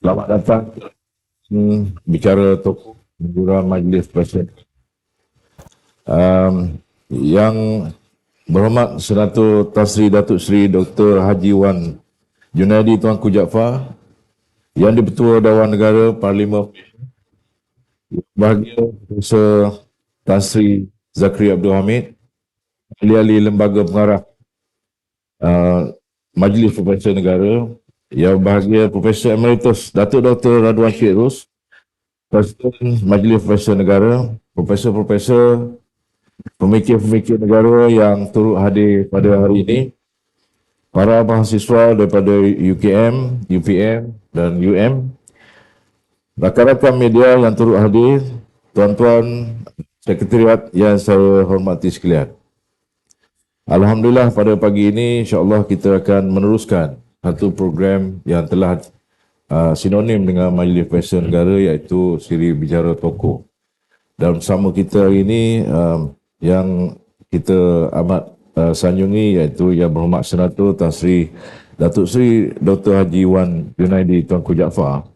Selamat datang bicara tokoh anjuran Majlis Presiden. Yang berhormat Senator Tan Sri Datuk Seri Dr. Haji Wan Junaidi Tuanku Jaafar, Yang di-Pertua Dewan Negara Parlimen, Bahagia Profesor Tan Sri Zakri Abdul Hamid, ahli-ahli lembaga pengarah Majlis Profesor Negara, Yang Bahagia Profesor Emeritus Datuk Dr. Radwan Syed Ros, Presiden Majlis Profesor Negara, Profesor-Profesor, pemikir-pemikir negara yang turut hadir pada hari ini, para mahasiswa daripada UKM, UPM dan UM, rakan-rakan media yang turut hadir, tuan-tuan sekretariat yang saya hormati sekalian. Alhamdulillah pada pagi ini insya-Allah kita akan meneruskan satu program yang telah sinonim dengan Majlis Profesor Negara, iaitu siri bicara tokoh. Dan bersama kita hari ini yang kita amat sanjungi, iaitu Yang Berhormat Senator Tan Sri Datuk Seri Dr. Haji Wan Junaidi Tuanku Jaafar,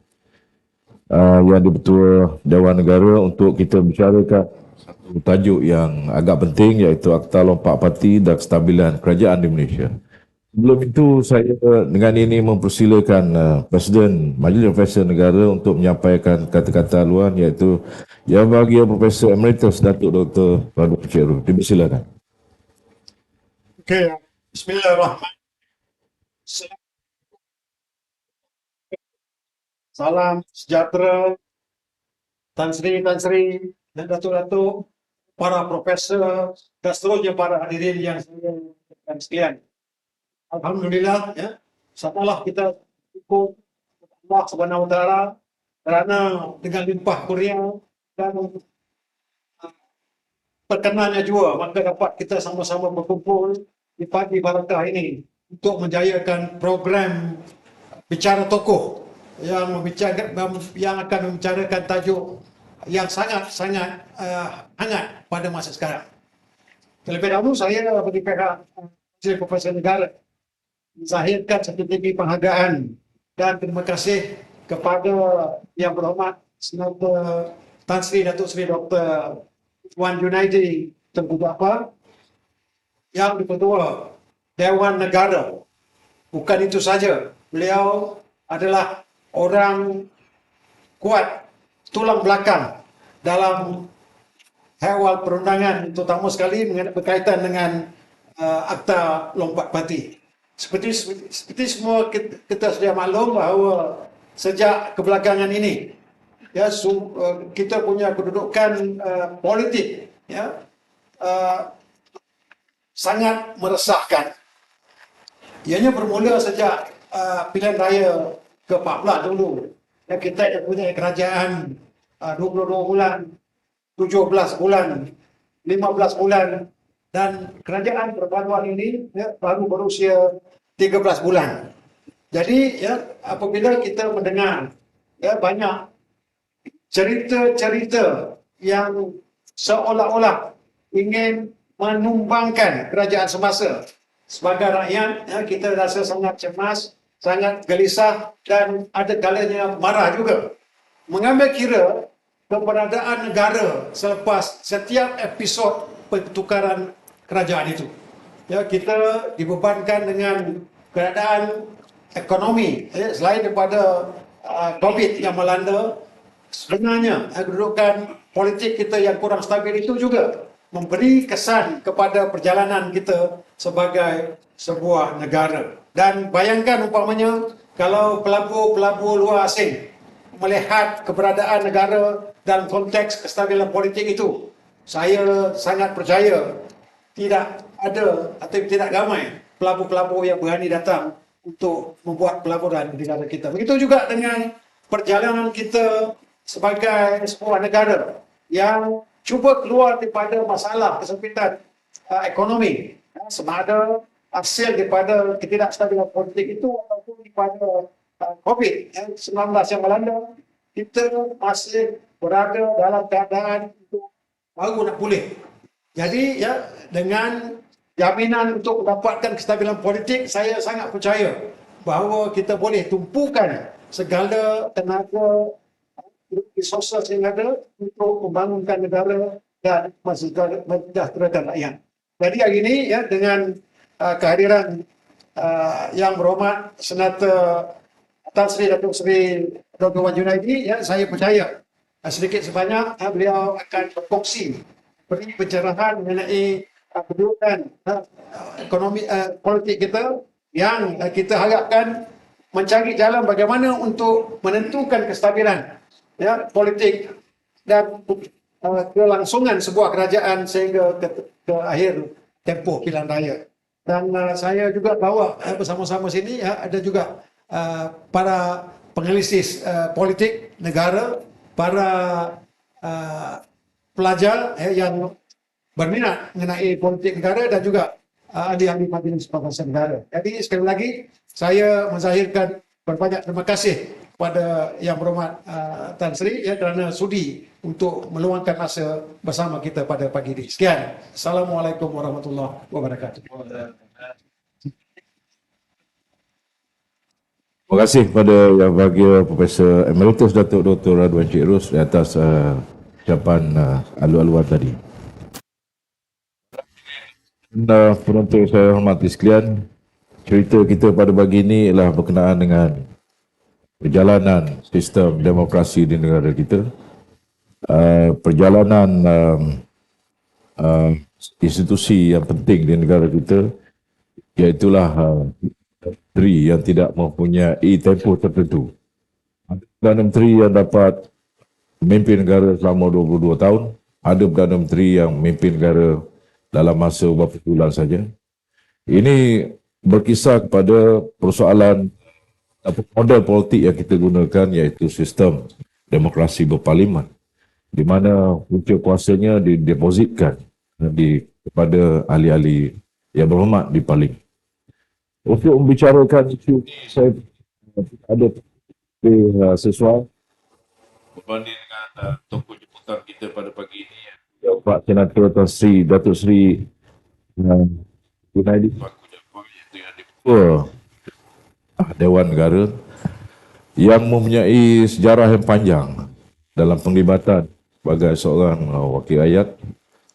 yang di-Pertua Dewan Negara, untuk kita bicarakan satu tajuk yang agak penting, iaitu Akta Lompat Parti dan Kestabilan Kerajaan di Malaysia. Sebelum itu, saya dengan ini mempersilakan Presiden Majlis Profesor Negara untuk menyampaikan kata-kata haluan, iaitu Yang Bahagia Profesor Emeritus Datuk Dr. Radwan Syed Ros. Dipersilakan. Okey, bismillahirrahmanirrahim. Salam sejahtera Tan Sri dan Datuk-Datuk, para profesor dan seterusnya para hadirin yang saya hormati sekalian. Alhamdulillah, ya, setelah kita ikut Allah Subhanahu Wa Taala, kerana dengan limpah kurnia dan perkenannya juga, maka dapat kita sama-sama berkumpul di pagi barakah ini untuk menjayakan program bicara tokoh yang akan membicarakan tajuk yang sangat-sangat hangat pada masa sekarang. Terlebih dahulu saya bagi pihak Majlis Profesor Negara menzahirkan setinggi penghargaan dan terima kasih kepada Yang Berhormat Senator Tan Sri Datuk Seri Dr. Wan Junaidi Tuanku Jaafar, yang di-Pertua Dewan Negara. Bukan itu saja, beliau adalah orang kuat, tulang belakang dalam hewal perundangan, terutama sekali berkaitan dengan Akta Lompat Parti. Seperti semua kita sudah maklum bahawa sejak kebelakangan ini, ya, kita punya kedudukan politik, ya, sangat meresahkan. Ianya bermula sejak pilihan raya ke-14 dulu. Ya, kita punya kerajaan 22 bulan, 17 bulan, 15 bulan, dan kerajaan perpaduan ini, ya, baru berusia 13 bulan. Jadi, ya, apabila kita mendengar, ya, banyak cerita-cerita yang seolah-olah ingin menumbangkan kerajaan semasa, sebagai rakyat, ya, kita rasa sangat cemas, sangat gelisah, dan ada kalanya marah juga. Mengambil kira keberadaan negara selepas setiap episod pertukaran kerajaan itu. Ya, kita dibebankan dengan keadaan ekonomi, ya, selain daripada COVID yang melanda. Sebenarnya kedudukan politik kita yang kurang stabil itu juga memberi kesan kepada perjalanan kita sebagai sebuah negara. Dan bayangkan umpamanya kalau pelabur-pelabur luar asing melihat keberadaan negara dalam konteks kestabilan politik itu, saya sangat percaya tidak ada atau tidak ramai pelabur-pelabur yang berani datang untuk membuat pelaburan di negara kita. Begitu juga dengan perjalanan kita sebagai sebuah negara yang cuba keluar daripada masalah kesempitan ekonomi, sama ada hasil daripada ketidakstabilan politik itu ataupun daripada COVID-19 yang melanda, kita masih berada dalam keadaan itu baru nak pulih. Jadi, ya, dengan jaminan untuk mendapatkan kestabilan politik, saya sangat percaya bahawa kita boleh tumpukan segala tenaga resources yang ada untuk membangunkan negara dan mensejahterakan rakyat. Jadi hari ini ya, dengan kehadiran Yang Berhormat Senata Tan Sri Datuk Seri Dr. Wan Junaidi, ya, saya percaya sedikit sebanyak beliau akan berkongsi beri pencerahan mengenai kedudukan ekonomi politik kita yang kita harapkan mencari jalan bagaimana untuk menentukan kestabilan ya politik dan kelangsungan sebuah kerajaan sehingga ke akhir tempoh pilihan raya. Dan saya juga bawa bersama-sama sini ya, ada juga para penganalisis politik negara, para pelajar yang berminat mengenai politik negara dan juga ahli-ahli Majlis Perkongsian Negara. Jadi sekali lagi saya menzahirkan berbanyak terima kasih kepada Yang Berhormat Tan Sri ya, kerana sudi untuk meluangkan masa bersama kita pada pagi ini. Sekian. Assalamualaikum warahmatullahi wabarakatuh. Terima kasih kepada Yang Bahagia Profesor Emeritus Datuk Dr. Radwan Encik Ros di atas ucapan alu-aluan tadi. Penonton saya hormati sekalian, cerita kita pada pagi ini ialah berkenaan dengan perjalanan sistem demokrasi di negara kita, perjalanan institusi yang penting di negara kita, iaitulah menteri yang tidak mempunyai tempoh tertentu. Ada Perdana Menteri yang dapat memimpin negara selama 22 tahun, ada Perdana Menteri yang memimpin negara dalam masa beberapa bulan saja. Ini berkisar kepada persoalan model politik yang kita gunakan, iaitu sistem demokrasi berparlimen, di mana punca kuasanya didepositkan kepada ahli-ahli yang berhormat di parlimen. Untuk membicarakan isu ini, saya ada sesuai berbanding dengan tokoh jemputan kita pada pagi ini, Pak Senator Tan Sri Datuk Sri Junaidi Tuanku Jaafar, iaitu yang Ketua Dewan Negara, yang mempunyai sejarah yang panjang dalam penglibatan sebagai seorang wakil rakyat,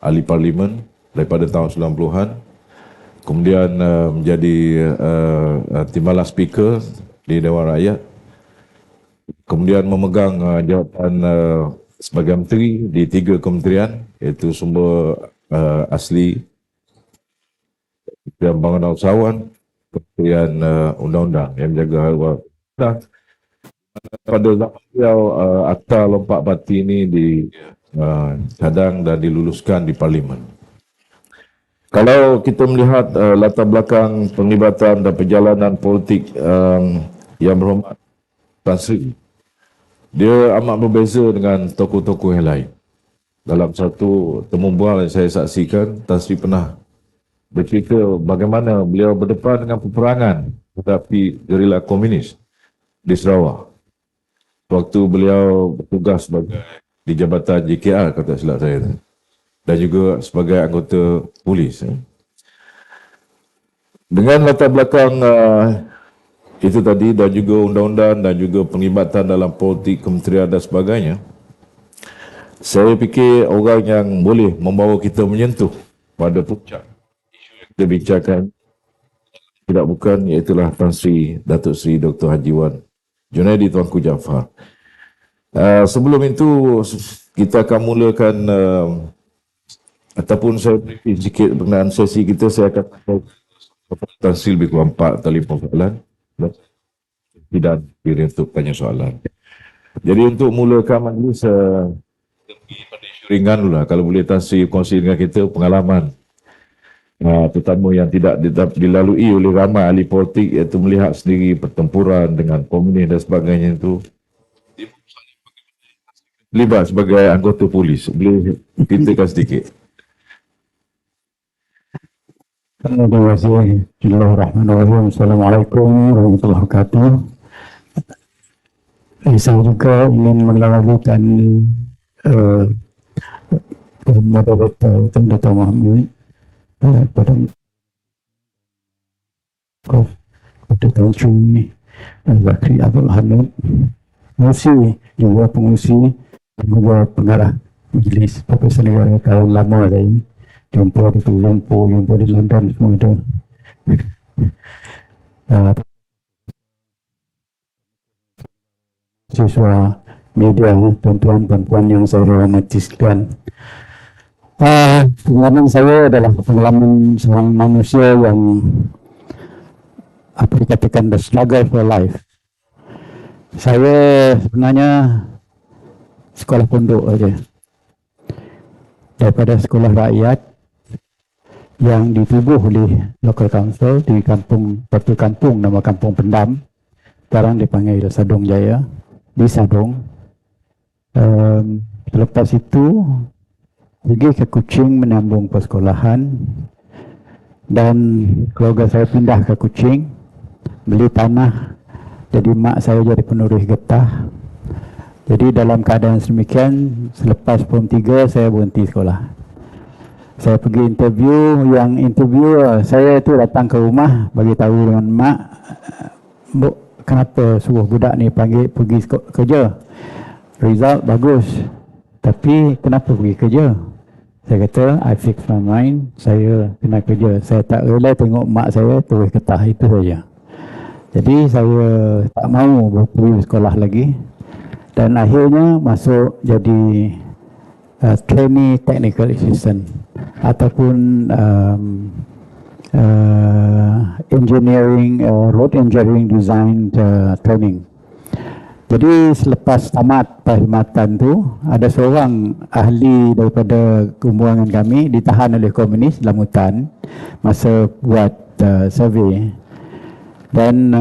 ahli parlimen daripada tahun 90-an, kemudian menjadi timbalan speaker di Dewan Rakyat, kemudian memegang jawatan sebagai menteri di 3 kementerian, iaitu sumber asli, Kementerian Pembangunan Usahawan, Kementerian Undang-Undang yang menjaga haluan. Pada zaman beliau, Akta Lompat Parti ini dicadang dan diluluskan di parlimen. Kalau kita melihat latar belakang penglibatan dan perjalanan politik Yang Berhormat Tan Sri, dia amat berbeza dengan tokoh-tokoh yang lain. Dalam satu temu bual yang saya saksikan, Tan Sri pernah bercerita bagaimana beliau berdepan dengan peperangan menghadapi gerila komunis di Sarawak waktu beliau bertugas di Jabatan JKR, kata silap saya, dan juga sebagai anggota polis. Dengan latar belakang itu tadi, dan juga undang-undang dan juga penglibatan dalam politik kementerian dan sebagainya, saya fikir orang yang boleh membawa kita menyentuh pada puncak isu yang kita bincangkan tidak bukan, iaitulah Tan Sri Datuk Sri Dr. Haji Wan Junaidi Tuanku Jaafar. Sebelum itu kita akan mulakan ataupun saya briefing sikit berkenaan sesi kita. Saya akan Tan Sri lebih kurang 4 telefon soalan dan diri untuk tanya soalan. Jadi untuk mulakan majlis, pada isu ringan dulu lah. Kalau boleh Tan Sri kongsi dengan kita pengalaman terutama yang tidak dilalui oleh ramai ahli politik, iaitu melihat sendiri pertempuran dengan komunis dan sebagainya itu. Libat sebagai anggota polis. Boleh ceritakan sedikit? Terima kasih. Bismillahirrahmanirrahim. Assalamualaikum warahmatullahi wabarakatuh. Saya juga ingin mengenalkan moderator Tuan Dr. Muhammad pada Dr. Chun Bakri Abdul Hamid, pengurusi, juga pengurusi, juga pengarah majlis Profesor Negara tahun lama saya jumpa di Kuala Lumpur, jumpa di London, semua itu. Siswa media, tuan-tuan, puan-puan yang saya hormati sekalian. Pengalaman saya adalah pengalaman seorang manusia yang apa dikatakan the struggle for life. Saya sebenarnya sekolah pondok aja, daripada sekolah rakyat yang ditubuh oleh local council di satu kampung nama Kampung Pendam, sekarang dipanggil Sadong Jaya, di Sadong. Selepas itu pergi ke Kuching menyambung persekolahan, dan keluarga saya pindah ke Kuching, beli tanah, jadi mak saya jadi penuris getah. Jadi dalam keadaan sedemikian, selepas Form 3 saya berhenti sekolah. Saya pergi interview, yang interview saya itu datang ke rumah bagi tahu dengan mak, "Bu, kenapa suruh budak ni panggil pergi kerja? Result bagus, tapi kenapa pergi kerja?" Saya kata, "I fix my mind, saya kena kerja. Saya tak rela tengok mak saya terus getah, itu saja." Jadi saya tak mahu pergi sekolah lagi, dan akhirnya masuk jadi trainee technical assistant ataupun engineering, road engineering design training. Jadi selepas tamat perkhidmatan tu, ada seorang ahli daripada kumpulan kami ditahan oleh komunis dalam hutan masa buat survey, dan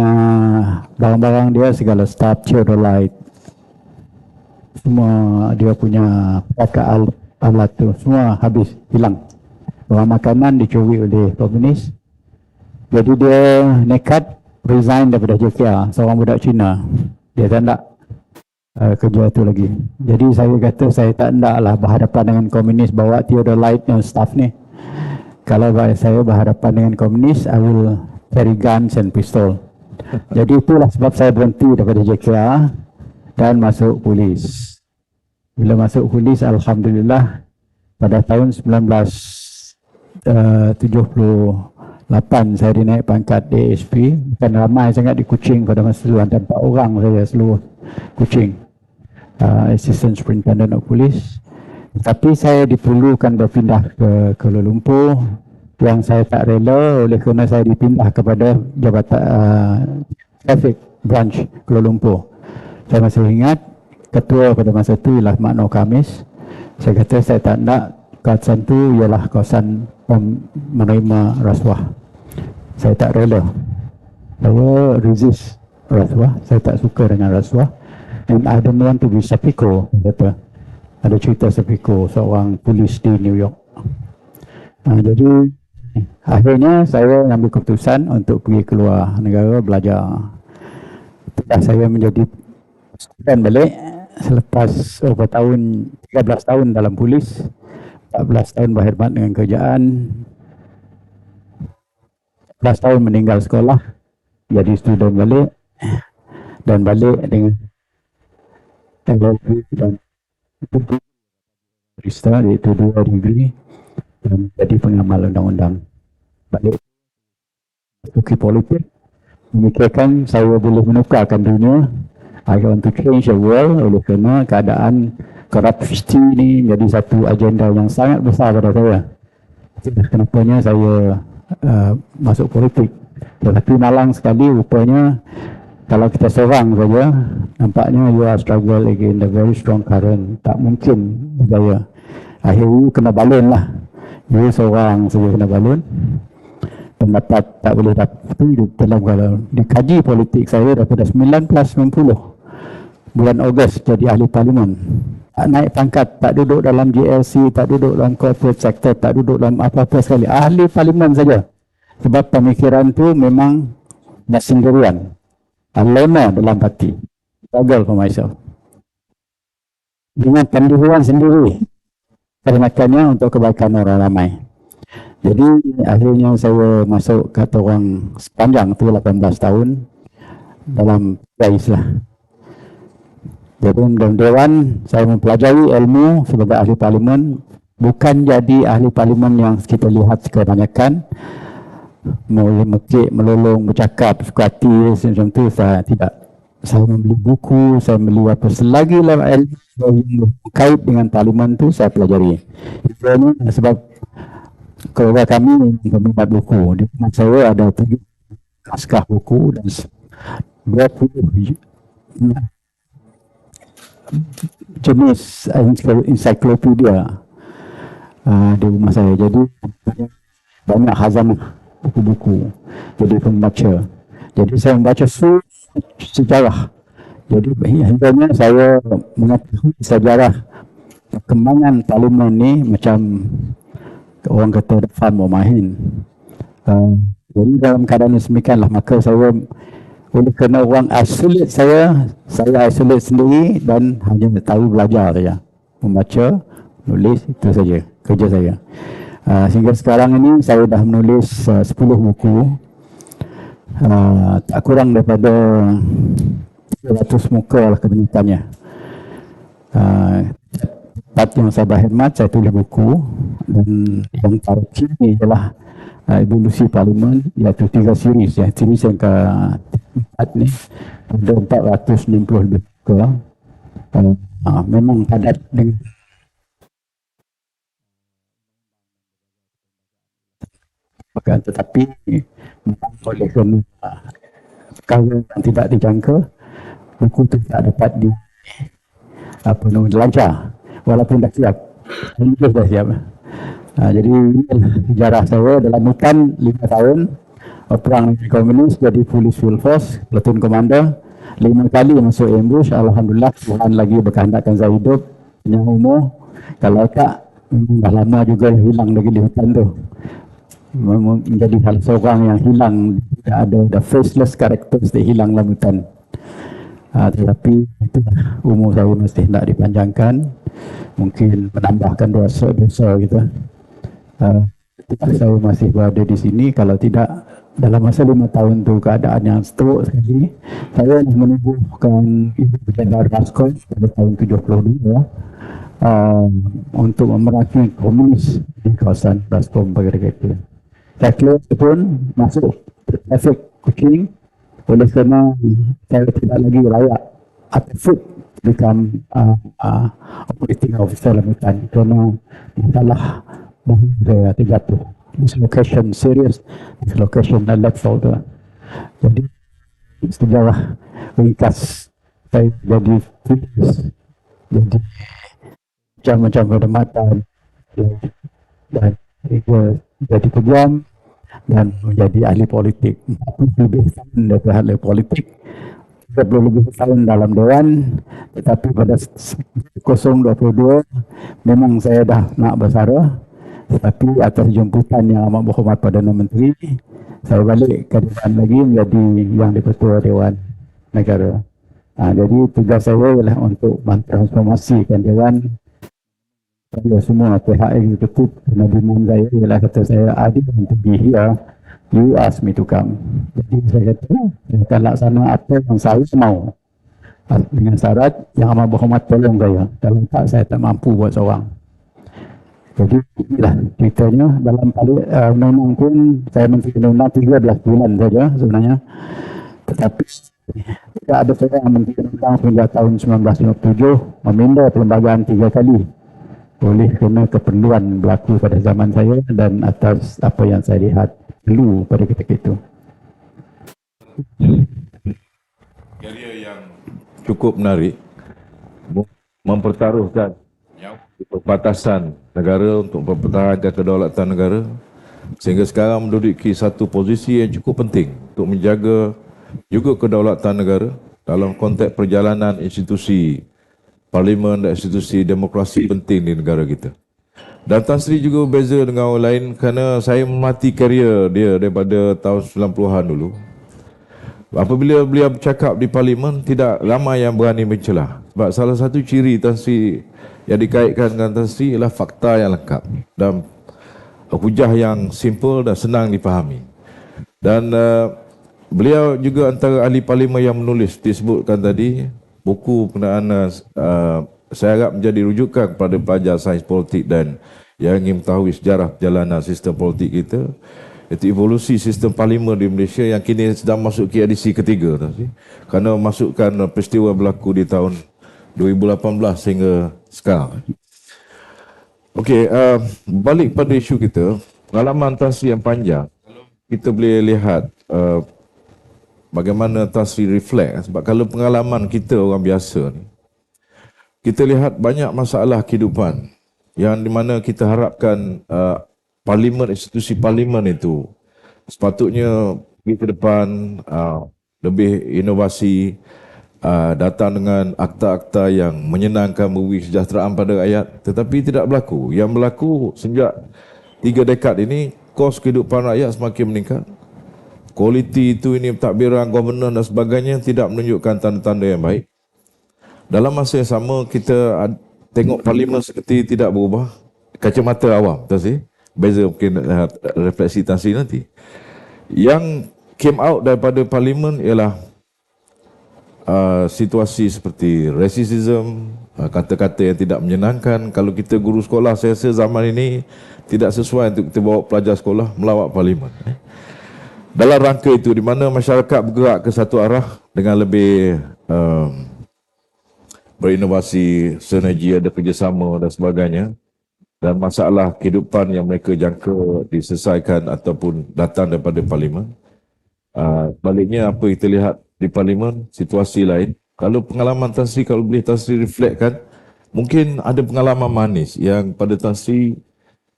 barang-barang dia, segala staff, theodolite, semua dia punya pakai alat tu semua habis, hilang. Barang makanan dicuri oleh komunis. Jadi dia nekat resign daripada JKR, seorang budak Cina. Dia tak nak kerja tu lagi. Jadi saya kata saya tak naklah berhadapan dengan komunis bawa theodolite dan staff ni. Kalau saya berhadapan dengan komunis, I will carry guns and pistol. Jadi itulah sebab saya berhenti daripada JKR dan masuk polis. Bila masuk polis, alhamdulillah, pada tahun 1978 saya dinaik pangkat ASP. Bukan ramai sangat di Kuching pada masa itu, ada 4 orang saja seluruh Kuching, Assistant Superintendent of Police. Tapi saya diperlukan berpindah ke Kuala Lumpur, yang saya tak rela oleh kerana saya dipindah kepada Jabatan Traffic Branch Kuala Lumpur. Saya masih ingat ketua pada masa itu ialah Mak Nur Khamis. Saya kata saya tak nak, kawasan itu ialah kawasan menerima rasuah. Saya tak rela. Saya resist rasuah. Saya tak suka dengan rasuah. And I don't want to be Sepiko. Kata. Ada cerita Sepiko, seorang polis di New York. Jadi akhirnya saya ambil keputusan untuk pergi keluar negara belajar. Saya menjadi student balik selepas beberapa tahun, 13 tahun dalam polis, 14 tahun berkhidmat dengan kerajaan, 14 tahun meninggal sekolah, jadi student balik, dan balik dengan dan barista, iaitu 2 degree, dan jadi pengamal undang-undang. Balik ke politik, memikirkan saya boleh menukarkan dunia. I want to change the world, oleh kerana keadaan korupsi ini menjadi satu agenda yang sangat besar pada saya. Kenapanya saya masuk politik. Tetapi malang sekali rupanya, kalau kita seorang saja, nampaknya you are struggle against the very strong current. Tak mungkin berjaya. Akhirnya kena balun lah. You seorang saja kena balun. Pendapat tak boleh dapat dalam kalau dikaji politik saya daripada 1990 bulan Ogos jadi ahli parlimen, tak naik pangkat, tak duduk dalam GLC, tak duduk dalam corporate sector, tak duduk dalam apa-apa sekali, ahli parlimen saja. Sebab pemikiran tu memang sendirian, alona dalam hati, struggle for myself dengan pendirian sendiri, kerenakannya untuk kebaikan orang ramai. Jadi akhirnya saya masuk kata orang sepanjang tu 18 tahun. dalam guys lah. Jadi dalam Dewan saya mempelajari ilmu sebagai ahli parlimen, bukan jadi ahli parlimen yang kita lihat kebanyakan mekik, melolong, bercakap suka hati macam tu. Saya tidak. Saya membeli buku, saya membeli apa selagi lah ilmu kait dengan parlimen tu saya pelajari. Itu sebab keluarga kami peminat buku. Di rumah saya ada 7 naskah buku dan berapa jenis ensiklopedia di rumah saya. Jadi banyak khazanah buku-buku. Jadi pembaca. Jadi saya membaca sejarah. Jadi hendaknya saya mengetahui sejarah perkembangan parlimen ni macam orang kata depan mau main. Jadi dalam keadaan semikianlah maka saya oleh kerana orang isolate saya isolate sendiri dan hanya tahu belajar saja, membaca, menulis, itu saja kerja saya. Sehingga sekarang ini saya dah menulis 10 buku, tak kurang daripada 300 muka lah kebanyakannya. Tempat yang saya berkhidmat, saya tulis buku, dan yang terakhir ialah evolusi parlimen, iaitu 3 series ya. Series yang keempat ni ada 460 lebih buku. Memang padat dengan tetapi oleh kerana perkara yang tidak dijangka, buku itu tak dapat lancar walaupun dah siap. Dah siap. Jadi sejarah saya dalam hutan 5 tahun perang komunis, jadi police field force, platoon commander, 5 kali masuk ambush. Alhamdulillah Tuhan lagi berkehendakkan saya hidup yang umur. Kalau tak dah lama juga hilang lagi di hutan tu, menjadi salah seorang yang hilang. Tidak ada the faceless characters dia hilang dalam hutan. Tetapi itu umur saya mesti hendak dipanjangkan, mungkin menambahkan dosa gitu. Saya masih berada di sini. Kalau tidak dalam masa 5 tahun tu keadaan yang teruk sekali, saya menubuhkan Ibu Jenderal Raskol pada tahun 72 untuk memerangi komunis di kawasan Baskom Baghdad. Saya keluar pun masuk traffic Kuching oleh kerana saya tidak lagi layak atau fit become operating officer dalam hutan kerana masalah bahaya 30 dislocation, serious dislocation dan left shoulder. Jadi sejarah ringkas saya jadi fitness, jadi macam-macam kehormatan dan jadi pejuang dan menjadi ahli politik. 40 lebih tahun daripada ahli politik, 30 lebih tahun dalam Dewan. Tetapi pada 2022 memang saya dah nak bersara, tetapi atas jemputan yang amat berhormat Perdana Menteri, saya balik ke Dewan lagi menjadi yang di-Ketua Dewan Negara. Jadi tugas saya ialah untuk mentransformasikan Dewan. Saya semua pihak eksekutif, kerana demand saya ialah kata saya adil untuk be here, you ask me to come. Jadi saya kata saya akan laksana apa yang saya mau, dengan syarat yang amat berhormat tolong saya. Kalau tak, saya tak mampu buat seorang. Jadi inilah ceritanya. Dalam undang-undang pun saya menteri undang-undang 13 bulan saja sebenarnya, tetapi tidak ada seorang menteri undang-undang sejak tahun 1957 meminda perlembagaan 3 kali oleh kerana keperluan berlaku pada zaman saya dan atas apa yang saya lihat perlu pada ketika itu. Karya yang cukup menarik, mempertaruhkan perbatasan negara untuk mempertahankan kedaulatan negara, sehingga sekarang menduduki satu posisi yang cukup penting untuk menjaga juga kedaulatan negara dalam konteks perjalanan institusi parlimen dan institusi demokrasi penting di negara kita. Dan Tan Sri juga berbeza dengan orang lain kerana saya mengamati karya dia daripada tahun 90-an dulu. Apabila beliau bercakap di parlimen, tidak ramai yang berani mencelah. Sebab salah satu ciri Tan Sri yang dikaitkan dengan Tan Sri ialah fakta yang lengkap dan hujah yang simple dan senang dipahami. Dan beliau juga antara ahli parlimen yang menulis disebutkan tadi buku berkenaan saya harap menjadi rujukan kepada pelajar sains politik dan yang ingin mengetahui sejarah perjalanan sistem politik kita, itu evolusi sistem parlimen di Malaysia yang kini sedang masuk ke edisi ketiga kerana memasukkan peristiwa berlaku di tahun 2018 sehingga sekarang. Okey, balik pada isu kita, pengalaman Tan Sri yang panjang, kita boleh lihat bagaimana Tan Sri reflect. Sebab kalau pengalaman kita orang biasa ni, kita lihat banyak masalah kehidupan yang di mana kita harapkan parlimen, institusi parlimen itu sepatutnya pergi ke depan, lebih inovasi, datang dengan akta-akta yang menyenangkan, memberi kesejahteraan pada rakyat, tetapi tidak berlaku. Yang berlaku sejak 3 dekad ini, kos kehidupan rakyat semakin meningkat. Kualiti itu ini pentadbiran, governance dan sebagainya tidak menunjukkan tanda-tanda yang baik. Dalam masa yang sama, kita tengok parlimen seperti tidak berubah. Kacamata awam, tak sih? Beza mungkin refleksi Tan Sri nanti. Yang came out daripada parlimen ialah situasi seperti racism, kata-kata yang tidak menyenangkan. Kalau kita guru sekolah, saya rasa zaman ini tidak sesuai untuk kita bawa pelajar sekolah melawat parlimen. Dalam rangka itu, di mana masyarakat bergerak ke satu arah dengan lebih berinovasi, sinergi, ada kerjasama dan sebagainya, dan masalah kehidupan yang mereka jangka diselesaikan ataupun datang daripada parlimen. Baliknya apa kita lihat di parlimen, situasi lain. Kalau pengalaman Tan Sri, kalau boleh Tan Sri reflektkan, mungkin ada pengalaman manis yang pada Tan Sri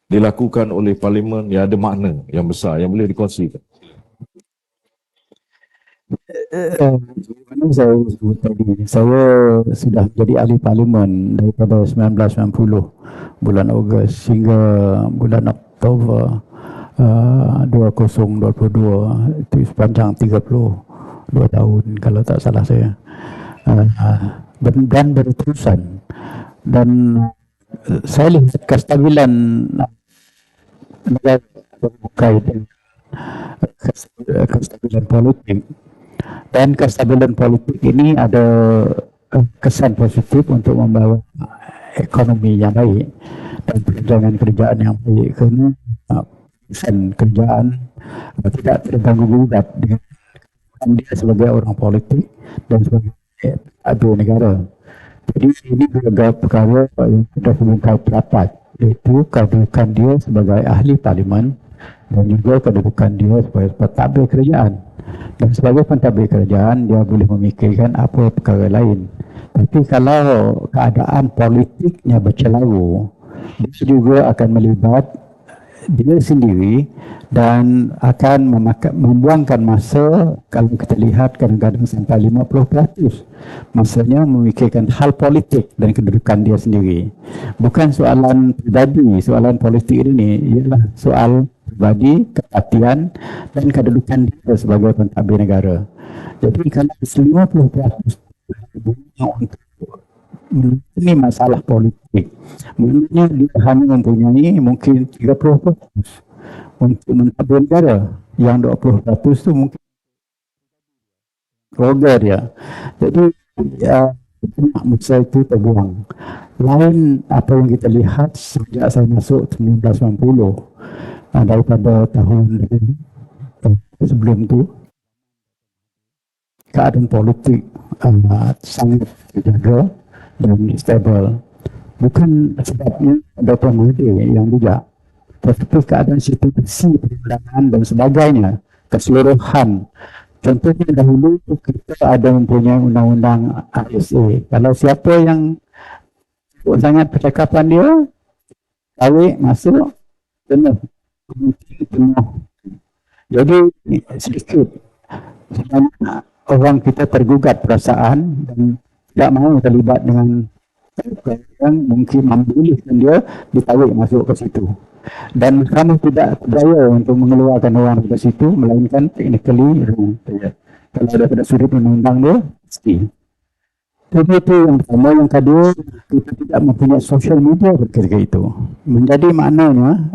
dilakukan oleh parlimen yang ada makna yang besar yang boleh dikongsikan. Mana saya sebut tadi, saya sudah jadi ahli parlimen daripada 1990 bulan Ogos hingga bulan Oktober 2022, itu sepanjang 32 tahun kalau tak salah saya, dan berterusan. Dan saya lihat kestabilan negara berkaitan kestabilan politik, dan kestabilan politik ini ada kesan positif untuk membawa ekonomi yang baik dan pekerjaan kerjaan yang baik, kerana kesan kerjaan tidak terganggu gugat dengan dia sebagai orang politik dan sebagai abdi negara. Jadi ini juga perkara yang sudah membongkar perapat, iaitu kedudukan dia sebagai ahli parlimen dan juga kedudukan dia sebagai pentadbir kerajaan. Dan sebagai pentadbir kerajaan, dia boleh memikirkan apa perkara lain. Tapi kalau keadaan politiknya bercelaru, dia juga akan melibat dia sendiri dan akan membuangkan masa. Kalau kita lihat kadang-kadang sampai 50% masanya memikirkan hal politik dan kedudukan dia sendiri. Bukan soalan pribadi, soalan politik ini ialah soal pribadi, kepatian dan kedudukan dia sebagai pentadbir negara. Jadi kalau 50% untuk ini masalah politik, maknanya dia hanya mempunyai mungkin 30% untuk mentadbir negara, yang 20% itu mungkin keluarga dia. Jadi masa itu terbuang. Lain apa yang kita lihat sejak saya masuk 1990, daripada tahun sebelum itu keadaan politik sangat terjaga dan stabil. Bukan sebabnya ada pengundi yang bijak, tetapi keadaan situasi perundangan dan sebagainya keseluruhan. Contohnya dahulu kita ada mempunyai undang-undang ASA. Kalau siapa yang sangat percakapan dia, tarik masuk penuh. Jadi sedikit sebenarnya orang kita tergugat perasaan dan tidak mahu terlibat dengan yang mungkin membolehkan dia ditarik masuk ke situ. Dan kami tidak berdaya untuk mengeluarkan orang ke situ, melainkan technically wrong. Kalau ada sudut undang-undang dia, pasti. Jadi itu yang pertama. Yang kedua, kita tidak mempunyai social media ketika itu. Menjadi maknanya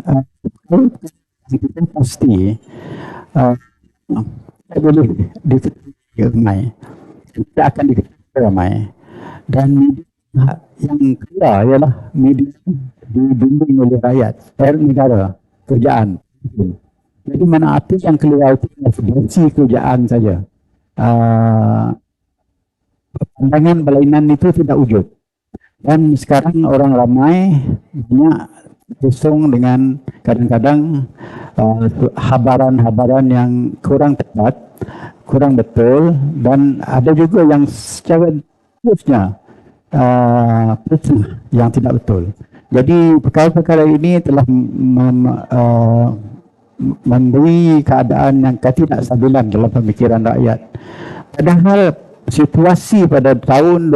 kita pasti boleh diketahui ramai. Tidak akan diketahui ramai. Dan media yang keluar ialah media dibimbing oleh rakyat, negara, kerajaan. Jadi mana apa yang keluar itu versi kerajaan saja. Pandangan berlainan itu tidak wujud. Dan sekarang orang ramai banyak kosong dengan kadang-kadang habaran-habaran yang kurang tepat, kurang betul, dan ada juga yang secara terusnya yang tidak betul. Jadi perkara-perkara ini telah memberi keadaan yang ketidakstabilan dalam pemikiran rakyat. Padahal situasi pada tahun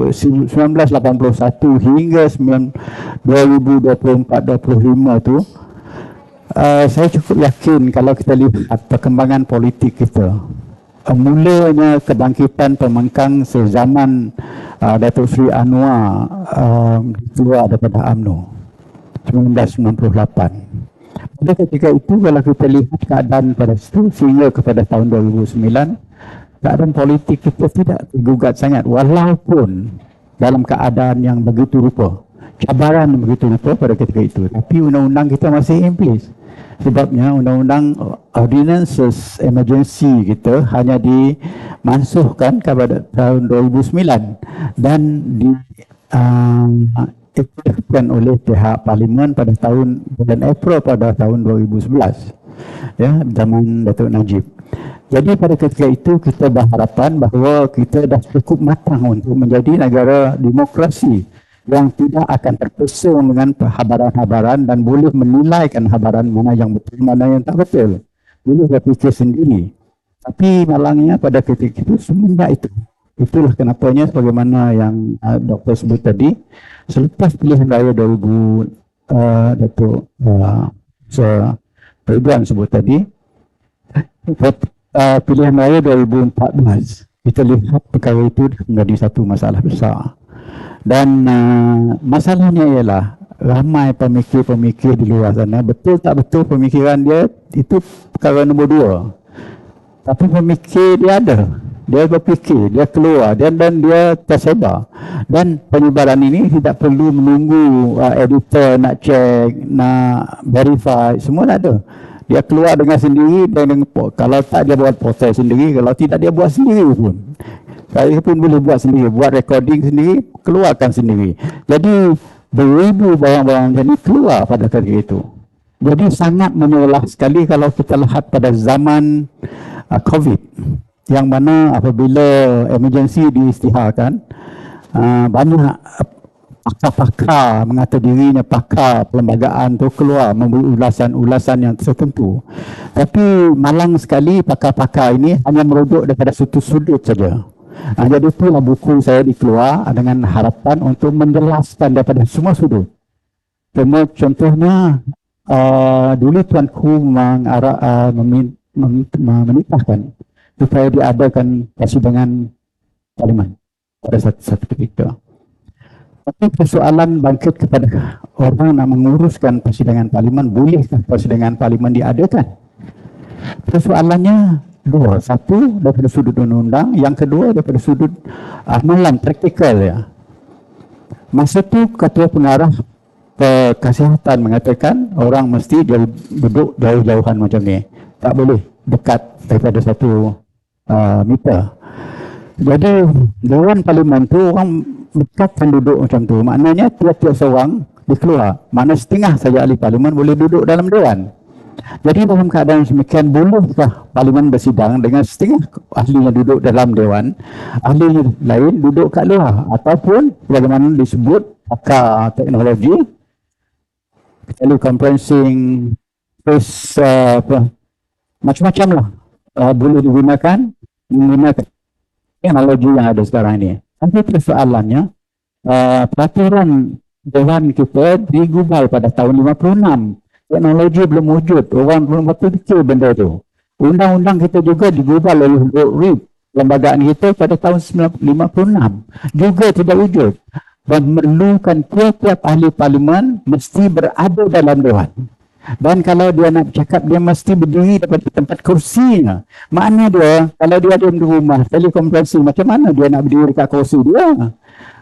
1981 hingga 2024-25 tu saya cukup yakin kalau kita lihat perkembangan politik kita, mulanya kebangkitan pembangkang sezaman Datuk Seri Anwar keluar daripada UMNO 1998. Pada ketika itu kalau kita lihat keadaan pada situ sehingga kepada tahun 2009, keadaan politik kita tidak tergugat sangat walaupun dalam keadaan yang begitu rupa, cabaran begitu rupa pada ketika itu, tapi undang-undang kita masih in place. Sebabnya undang-undang ordinances emergency kita hanya dimansuhkan kepada tahun 2009 dan diiktirafkan oleh pihak parlimen pada tahun bulan April pada tahun 2011, ya, zaman Datuk Najib. Jadi pada ketika itu kita berharapan bahawa kita dah cukup matang untuk menjadi negara demokrasi yang tidak akan terpesong dengan habaran-habaran dan boleh menilaikan habaran mana yang betul, mana yang tak betul. Boleh berfikir sendiri. Tapi malangnya pada ketika itu semenjak itulah kenapanya sebagaimana yang Doktor sebut tadi, selepas pilihan raya 2000 Datuk Ridwan sebut tadi, pilihan raya 2014, kita lihat perkara itu menjadi satu masalah besar. Dan masalahnya ialah ramai pemikir-pemikir di luar sana, betul tak betul pemikiran dia itu perkara nombor 2. Tapi pemikir dia ada, dia berfikir, dia keluar dan dia tersebar. Dan penyebaran ini tidak perlu menunggu editor nak check, nak verify, semua dah ada. Dia keluar dengan sendiri dan kalau tak dia buat proses sendiri, kalau tidak dia buat sendiri pun. Saya pun boleh buat sendiri, buat recording sendiri, keluarkan sendiri. Jadi beribu barang-barang macam ni keluar pada ketika itu. Jadi sangat menyelah sekali kalau kita lihat pada zaman COVID, yang mana apabila emergency diisytiharkan, banyak pakar-pakar mengata dirinya pakar perlembagaan tu keluar memberi ulasan-ulasan yang tertentu. Tapi malang sekali pakar-pakar ini hanya merujuk daripada sudut-sudut saja. Jadi itulah buku saya dikeluar dengan harapan untuk menjelaskan daripada semua sudut. Contohnya dulu tuanku menitahkan supaya diadakan persidangan parlimen pada satu ketika. Tapi persoalan bangkit kepada orang nak menguruskan persidangan parlimen, bolehkah persidangan parlimen diadakan? Persoalannya dua. Satu daripada sudut undang-undang, yang kedua daripada sudut amalan praktikal ya. Masa tu Ketua Pengarah Kesihatan mengatakan orang mesti duduk jauh-jauhan macam ni. Tak boleh dekat daripada satu meter. Jadi Dewan Parlimen tu orang dekatkan duduk macam tu. Maknanya tiap-tiap seorang dikeluar. Mana setengah saja ahli parlimen boleh duduk dalam dewan. Jadi dalam keadaan semikian, bolehkah parlimen bersidang dengan setengah ahlinya duduk dalam dewan, ahli lain duduk kat luar, ataupun bagaimana disebut pakar teknologi, teleconferencing, terus macam-macam lah boleh digunakan menggunakan teknologi yang ada sekarang ini. Tapi persoalannya peraturan dewan kita digubal pada tahun 56. Teknologi belum wujud, orang belum berfikir benda itu. Undang-undang kita juga digubal oleh RIP, lembagaan kita pada tahun 1956. Juga tidak wujud. Memerlukan tiap-tiap ahli parlimen mesti berada dalam dewan. Dan kalau dia nak cakap, dia mesti berdiri daripada tempat kursinya. Maknanya dia, kalau dia ada di rumah, telekonferensi, macam mana dia nak berdiri dekat kursi dia?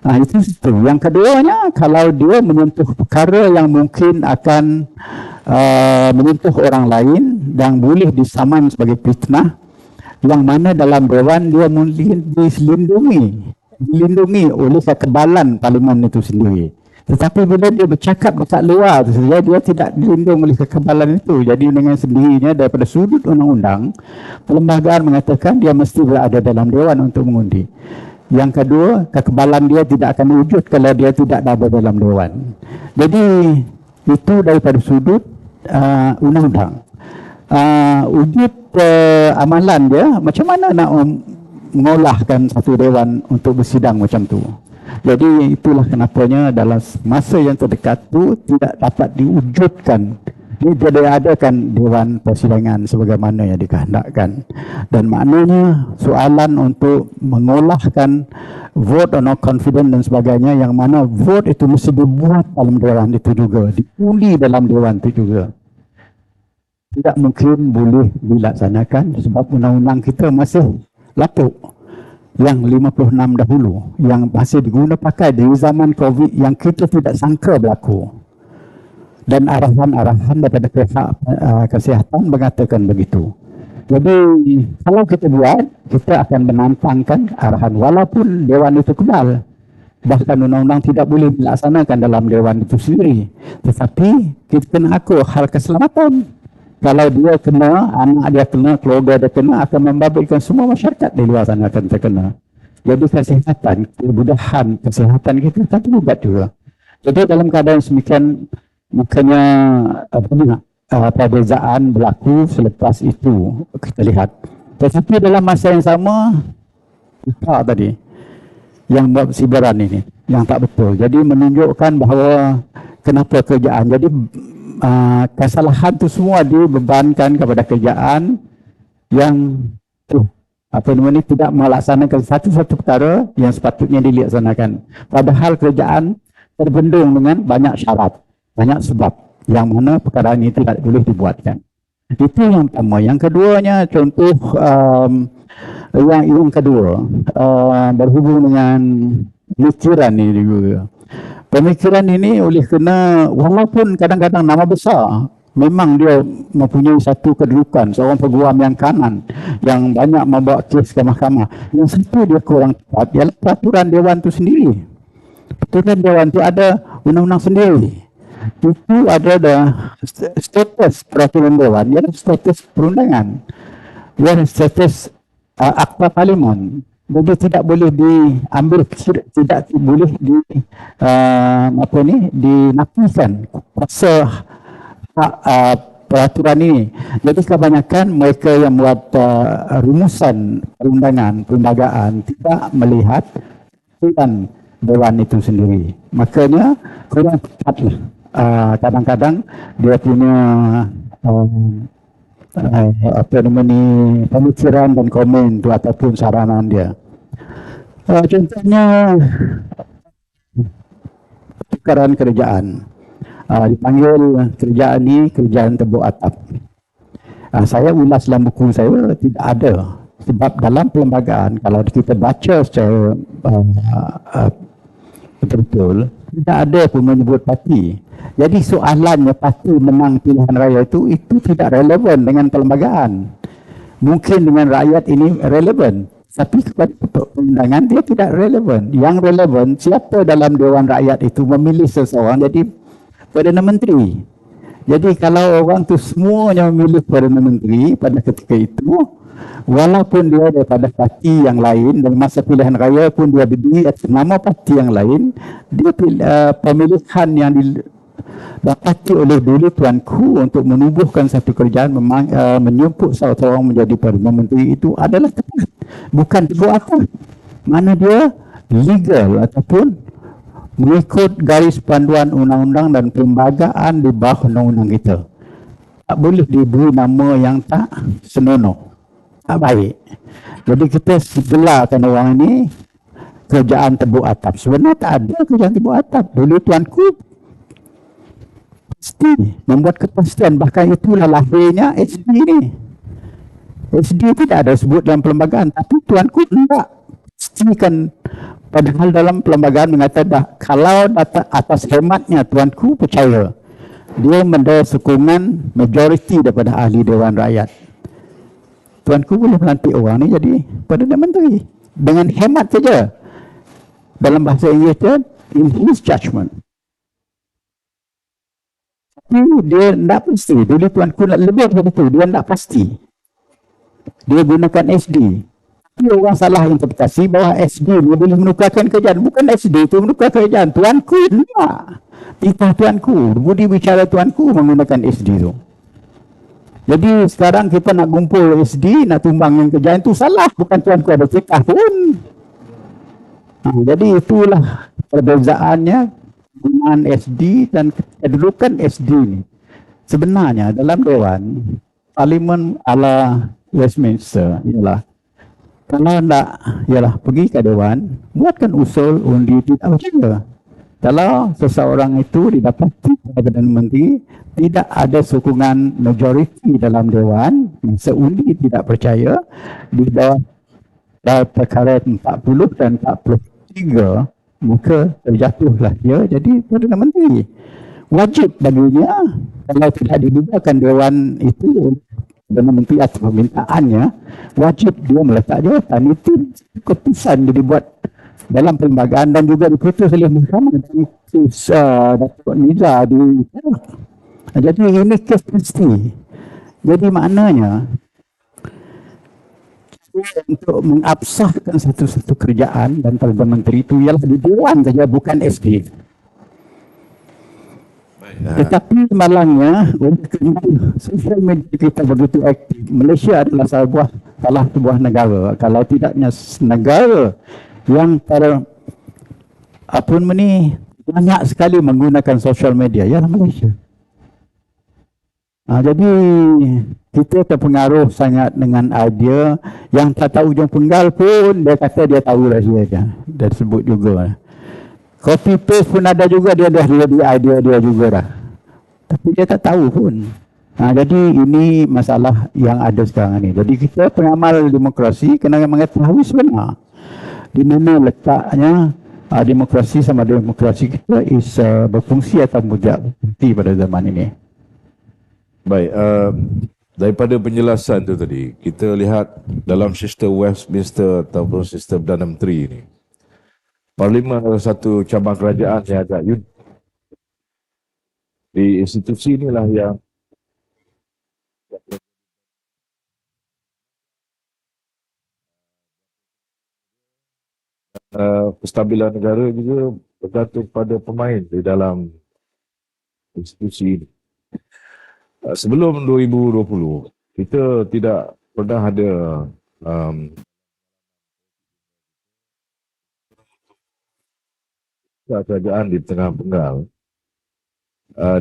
Itu satu. Yang keduanya, kalau dia menyentuh perkara yang mungkin akan menyentuh orang lain dan boleh disaman sebagai fitnah, yang mana dalam dewan dia mungkin dilindungi oleh kekebalan parlimen itu sendiri. Tetapi bila dia bercakap dekat luar tu saja, dia tidak dilindung oleh kekebalan itu. Jadi dengan sendirinya daripada sudut undang-undang, perlembagaan mengatakan dia mesti berada dalam dewan untuk mengundi. Yang kedua, kekebalan dia tidak akan wujud kalau dia tidak ada dalam dewan. Jadi itu daripada sudut undang-undang. Wujud amalan dia, macam mana nak mengolahkan satu dewan untuk bersidang macam tu. Jadi itulah kenapanya dalam masa yang terdekat tu tidak dapat diwujudkan. Ini tidak adakan dewan persidangan sebagaimana yang dikehendakkan. Dan maknanya soalan untuk mengolahkan vote or no confidence dan sebagainya, yang mana vote itu mesti dibuat dalam dewan itu juga, diundi dalam dewan itu juga, tidak mungkin boleh dilaksanakan sebab undang-undang kita masih lapuk. Yang 56 dahulu, yang masih diguna pakai di zaman COVID yang kita tidak sangka berlaku. Dan arahan-arahan daripada pihak kesihatan mengatakan begitu. Jadi kalau kita buat, kita akan menantangkan arahan walaupun dewan itu kebal. Bahkan undang-undang tidak boleh dilaksanakan dalam dewan itu sendiri. Tetapi kita kena akur hal keselamatan. Kalau dia kena, anak dia kena, keluarga dia kena, akan membabitkan semua masyarakat di luar sana akan terkena. Jadi kesihatan, kemudahan kesihatan kita tak terlibat juga. Jadi dalam keadaan semikian, makanya perbezaan berlaku selepas itu kita lihat. Tetapi dalam masa yang sama, tadi yang buat sibaran ini, yang tak betul. Jadi menunjukkan bahawa kenapa kerjaan. Jadi kesalahan itu semua dibebankan kepada kerjaan yang tidak melaksanakan satu-satu perkara yang sepatutnya dilaksanakan. Padahal kerjaan terbendung dengan banyak syarat, banyak sebab yang mana perkara ini tidak boleh dibuatkan. Itu yang pertama. Yang keduanya, contoh yang kedua berhubung dengan pemikiran ini juga. Pemikiran ini oleh kerana walaupun kadang-kadang nama besar, memang dia mempunyai satu kedudukan, seorang peguam yang kanan, yang banyak membawa kes ke mahkamah. Yang satu dia kurang tepat, ialah peraturan dewan itu sendiri. Peraturan dewan itu ada undang-undang sendiri. Itu ada status peraturan dewan, ialah status perundangan. Ialah status akta parlimen. Jadi tidak boleh diambil, tidak boleh dinafikan kuasa peraturan ini. Jadi kebanyakan mereka yang buat rumusan perundangan tidak melihat peraturan dewan itu sendiri. Makanya kurang tepatlah. Kadang-kadang dia punya pemikiran dan komen itu ataupun saranan dia. Contohnya tukaran kerjaan. Dipanggil kerjaan ini kerjaan tebuk atap. Saya ulas dalam buku saya, tidak ada. Sebab dalam perlembagaan, kalau kita baca secara betul-betul, tidak ada pun menyebut parti. Jadi soalannya parti menang pilihan raya itu tidak relevan dengan perlembagaan. Mungkin dengan rakyat ini relevan, tapi kepada perundangan dia tidak relevan. Yang relevan siapa dalam Dewan Rakyat itu memilih seseorang jadi Perdana Menteri. Jadi kalau orang tu semuanya memilih Perdana Menteri pada ketika itu, walaupun dia daripada parti yang lain dan masa pilihan raya pun dia berdiri atas nama parti yang lain, dia pemilihan yang didapati oleh dulu tuanku untuk menubuhkan satu kerjaan menjemput seorang menjadi Perdana Menteri itu adalah tepat, bukan tebuk atap. Mana dia legal ataupun mengikut garis panduan undang-undang dan perlembagaan di bawah undang-undang kita. Tak boleh diberi nama yang tak senonoh, tak baik. Jadi kita gelarkan orang ini kerjaan tebuk atap. Sebenarnya tak ada kerjaan tebuk atap. Dulu tuanku SD, membuat kepastian. Bahkan itulah lahirnya SD ni. SD tidak ada sebut dalam perlembagaan, tapi tuanku tidak pastikan. Padahal dalam perlembagaan mengatakan dah, kalau atas hematnya tuanku percaya dia mendapat sokongan majoriti daripada ahli Dewan Rakyat. Tuanku boleh melantik orang ni jadi Perdana Menteri dengan hemat saja. Dalam bahasa Inggerisnya, in his judgment. Tapi dia tidak pasti. Dulu tuanku nak lebih daripada itu. Dia tidak pasti. Dia gunakan SD. Tapi orang salah interpretasi bahawa SD dia boleh menukarkan kerajaan. Bukan SD itu menukar kerajaan. Tuanku tidak. Titah tuanku. Budi bicara tuanku menggunakan SD itu. Jadi sekarang kita nak kumpul SD, nak tumbang yang kerajaan itu salah. Bukan tuanku ada titah pun. Jadi itulah perbezaannya penggunaan SD dan kedudukan SD ni. Sebenarnya dalam Dewan, Parlimen ala Westminster ialah kalau nak ialah pergi ke Dewan, buatkan usul undi tidak percaya. Kalau seseorang itu didapati Perdana Menteri tidak ada sokongan majoriti dalam Dewan, seundi tidak percaya di bawah perkara 40 dan 43, maka terjatuhlah dia jadi Perdana Menteri. Wajib baginya kalau tidak dibubarkan Dewan itu Perdana Menteri atas permintaannya, wajib dia meletak jawatan. Itu keputusan dia dibuat dalam perlembagaan dan juga diputus oleh mahkamah dalam kes Datuk Nizar di Perak. Jadi ini kes pasti. Jadi maknanya untuk mengabsahkan satu-satu kerjaan dan Perdana Menteri itu ialah di Dewan saja, bukan SD. Tetapi malangnya sosial media kita begitu aktif. Malaysia adalah salah sebuah negara, kalau tidaknya negara yang banyak sekali menggunakan sosial media ialah Malaysia. Jadi kita terpengaruh sangat dengan idea yang tak tahu ujung penggal pun dia kata dia tahu rahsia dia sebut juga. Copy paste pun ada juga, dia dah jadi idea dia juga dah. Tapi dia tak tahu pun. Jadi ini masalah yang ada sekarang ni. Jadi kita pengamal demokrasi kena mengetahui sebenar di mana letaknya demokrasi sama demokrasi kita is berfungsi atau tidak berfungsi pada zaman ini. Baik, daripada penjelasan tu tadi, kita lihat dalam sistem Westminster ataupun sistem Perdana Menteri ini, Parlimen adalah satu cabang kerajaan yang agak unik. Di institusi inilah yang kestabilan negara juga bergantung pada pemain di dalam institusi ini. Sebelum 2020, kita tidak pernah ada kerajaan di tengah penggal.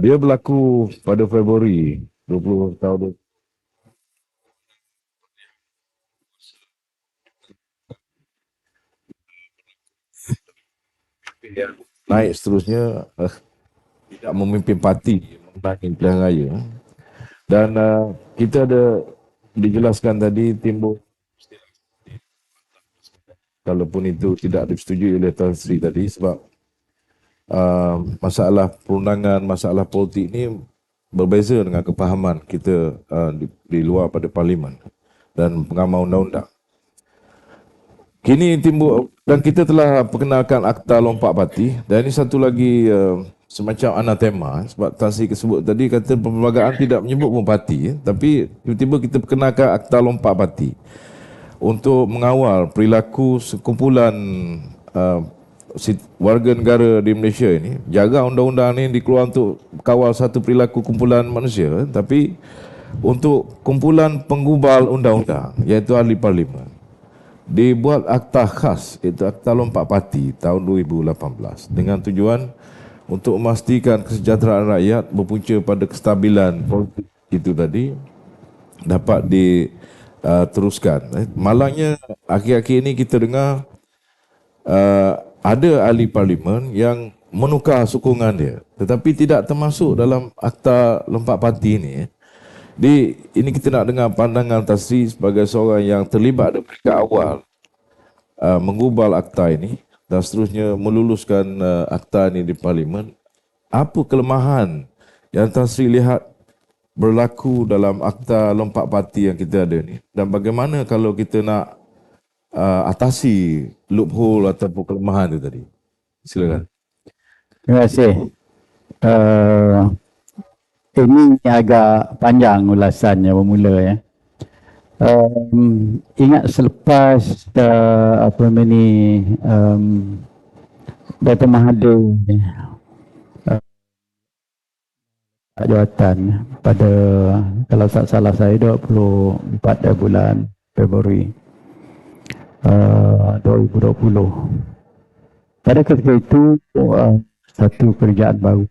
Dia berlaku pada Februari 20 tahun. Naik seterusnya tidak memimpin parti menang pilihan raya. Dan kita ada dijelaskan tadi timbul kalaupun itu tidak disetujui oleh Tuan Sri tadi sebab masalah perundangan, masalah politik ini berbeza dengan kepahaman kita di luar pada Parlimen dan pengamal undang-undang. Kini timbul dan kita telah perkenalkan Akta Lompat Parti dan ini satu lagi semacam anatema sebab Tan Sri sebut tadi kata perlembagaan tidak menyebut pun parti tapi tiba-tiba kita perkenalkan Akta Lompat Parti untuk mengawal perilaku sekumpulan warga negara di Malaysia ini. Jaga undang-undang ini dikeluarkan untuk kawal satu perilaku kumpulan manusia tapi untuk kumpulan penggubal undang-undang iaitu ahli parlimen. Dibuat akta khas iaitu Akta Lompat Parti tahun 2018 dengan tujuan untuk memastikan kesejahteraan rakyat berpunca pada kestabilan politik itu tadi dapat diteruskan. Malangnya akhir-akhir ini kita dengar ada ahli parlimen yang menukar sokongan dia, tetapi tidak termasuk dalam akta lompat parti ini. Ini kita nak dengar pandangan Tan Sri sebagai seorang yang terlibat dari awal menggubal akta ini dan seterusnya meluluskan akta ini di Parlimen. Apa kelemahan yang Tan Sri lihat berlaku dalam akta lompat parti yang kita ada ni, dan bagaimana kalau kita nak atasi loophole ataupun kelemahan itu tadi? Silakan. Terima kasih. Ini agak panjang ulasannya bermula ya. Ingat selepas Dato' Mahathir jawatan pada, kalau tak salah saya, 24 bulan Februari 2020. Pada ketika itu satu kerjaan baru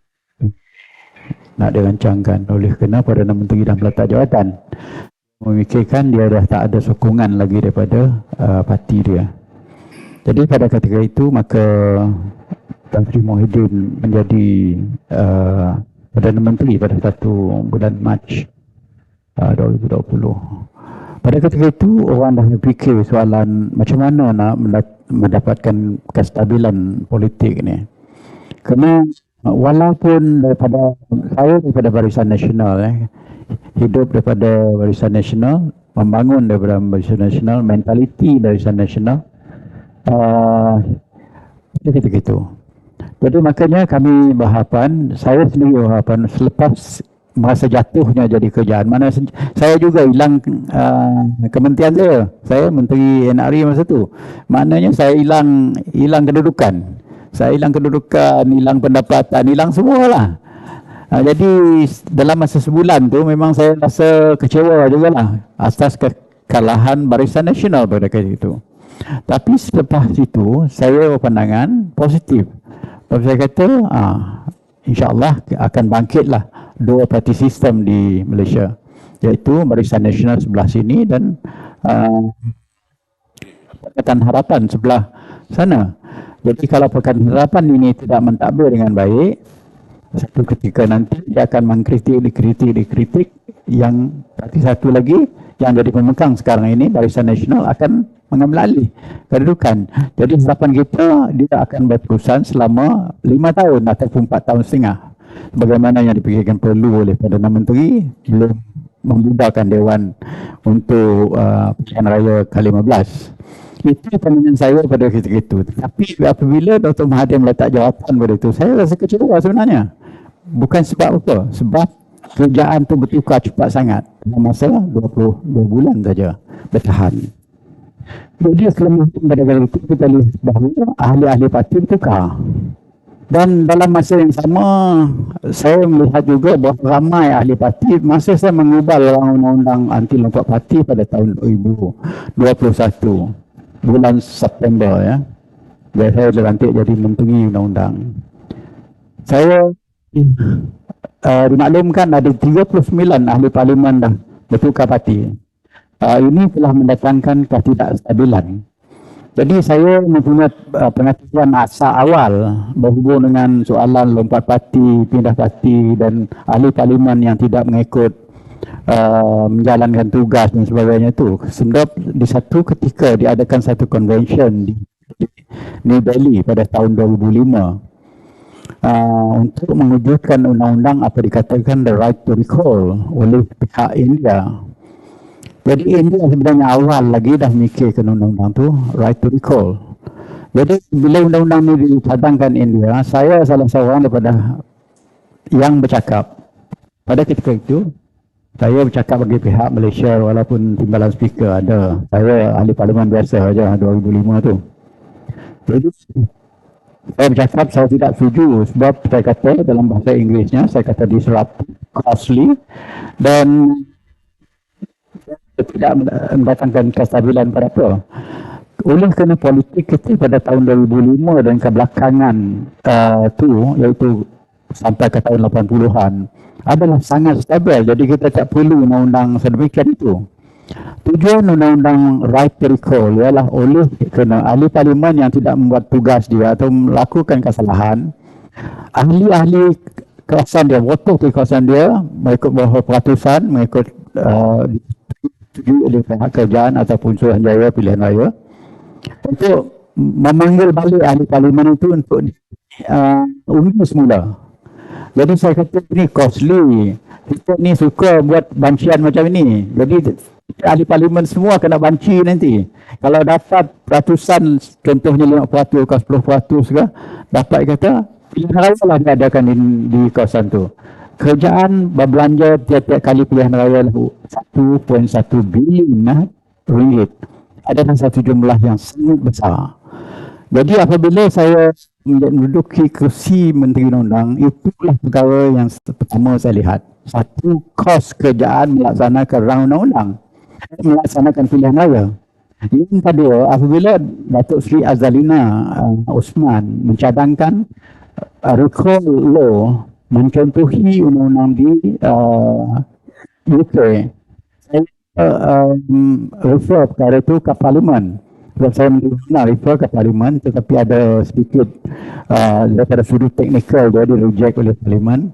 nak dirancangkan oleh kerana Perdana Menteri dan meletak jawatan memikirkan dia dah tak ada sokongan lagi daripada parti dia. Jadi pada ketika itu maka Tan Sri Muhyiddin menjadi Perdana Menteri pada 1 bulan Mac 2020. Pada ketika itu orang dah berfikir soalan macam mana nak mendapatkan kestabilan politik ni. Kerana walaupun daripada Barisan Nasional, hidup daripada Barisan Nasional, membangun daripada Barisan Nasional, mentaliti Barisan Nasional, ketika itu. Jadi makanya kami berharapan, saya sendiri berharapan selepas masa jatuhnya jadi kerajaan, mana saya juga hilang kementerian saya Menteri NRI masa tu, maknanya saya hilang kedudukan. Saya hilang kedudukan, hilang pendapatan, hilang semualah. Jadi dalam masa sebulan tu memang saya rasa kecewa jugalah atas kekalahan Barisan Nasional pada ketika itu. Tapi selepas itu saya berpandangan positif. Saya kata insya-Allah akan bangkitlah dua parti sistem di Malaysia, iaitu Barisan Nasional sebelah sini dan Pakatan Harapan sebelah sana. Jadi kalau Pakatan Harapan ini tidak mentadbir dengan baik, satu ketika nanti dia akan dikritik yang parti satu lagi yang jadi pemegang sekarang ini, Barisan Nasional, akan mengambil alih kedudukan. Jadi harapan kita dia akan berterusan selama 5 tahun ataupun 4 tahun setengah. Bagaimana yang dipikirkan perlu oleh Perdana Menteri belum membudakkan Dewan untuk pilihan raya ke-15. Itu pandangan saya pada ketika itu. Tapi apabila Dr. Mahathir meletak jawatan pada itu, saya rasa kecewa sebenarnya. Bukan sebab apa? Sebab kerjaan itu bertukar cepat sangat. Dalam masa 22 bulan saja bertahan. Jadi kelemahan pada kali itu kita lihat bahawa ahli-ahli parti bertukar. Dan dalam masa yang sama, saya melihat juga bahawa ramai ahli parti, masa saya mengubah undang-undang anti lompat parti pada tahun 2021. Bulan September ya. Saya dilantik jadi Menteri Undang-Undang. Saya dimaklumkan ada 39 ahli parlimen dah bertukar parti. Ini telah mendatangkan ketidakstabilan. Jadi saya mempunyai pengetahuan asal awal berhubung dengan soalan lompat parti, pindah parti dan ahli parlimen yang tidak mengikut menjalankan tugas dan sebagainya itu. Sebab di satu ketika diadakan satu convention di New Delhi pada tahun 2005 untuk mewujudkan undang-undang apa dikatakan the right to recall oleh pihak India. Jadi India sebenarnya awal lagi dah mikirkan undang-undang tu right to recall. Jadi bila undang-undang ini dicadangkan India, saya salah seorang daripada yang bercakap pada ketika itu. Saya bercakap bagi pihak Malaysia walaupun timbalan speaker ada. Saya ahli parlimen biasa saja 2005 tu. Jadi saya bercakap saya tidak setuju sebab saya kata dalam bahasa Inggerisnya saya kata disruptive, costly dan tidak mendatangkan kestabilan pada apa. Oleh kerana politik kita pada tahun 2005 dan kebelakangan tu, iaitu sampai ke tahun 80-an adalah sangat stabil. Jadi kita tak perlu undang-undang sedemikian itu. Tujuan undang-undang right to recall ialah oleh kerana ahli parlimen yang tidak membuat tugas dia atau melakukan kesalahan Ahli-ahli kawasan dia, water di kawasan dia, mengikut bawah peratusan, mengikut disetujui oleh pihak kerajaan ataupun Suruhanjaya Pilihan Raya, untuk memanggil balik ahli parlimen itu untuk undi semula. Jadi saya kata ini costly. Kita ni suka buat bancian macam ini. Jadi ahli parlimen semua kena banci nanti. Kalau dapat ratusan, contohnya 5% ke 10% ke, dapat kata pilihan raya lah diadakan di kawasan tu. Kerajaan berbelanja tiap-tiap kali pilihan raya 1.1 bilion ringgit. Adalah satu jumlah yang sangat besar. Jadi apabila saya menduduki kursi Menteri Undang-Undang, itulah perkara yang pertama saya lihat. Satu, kos kerjaan melaksanakan rang undang-undang, melaksanakan pilihan raya. Yang kedua, apabila Datuk Seri Azalina Osman mencadangkan recall law mencontohi undang-undang di UK, saya refer perkara itu ke Parlimen. Sebab saya nak refer ke Parlimen, tetapi ada sedikit daripada sudut teknikal dia di-reject oleh Parlimen.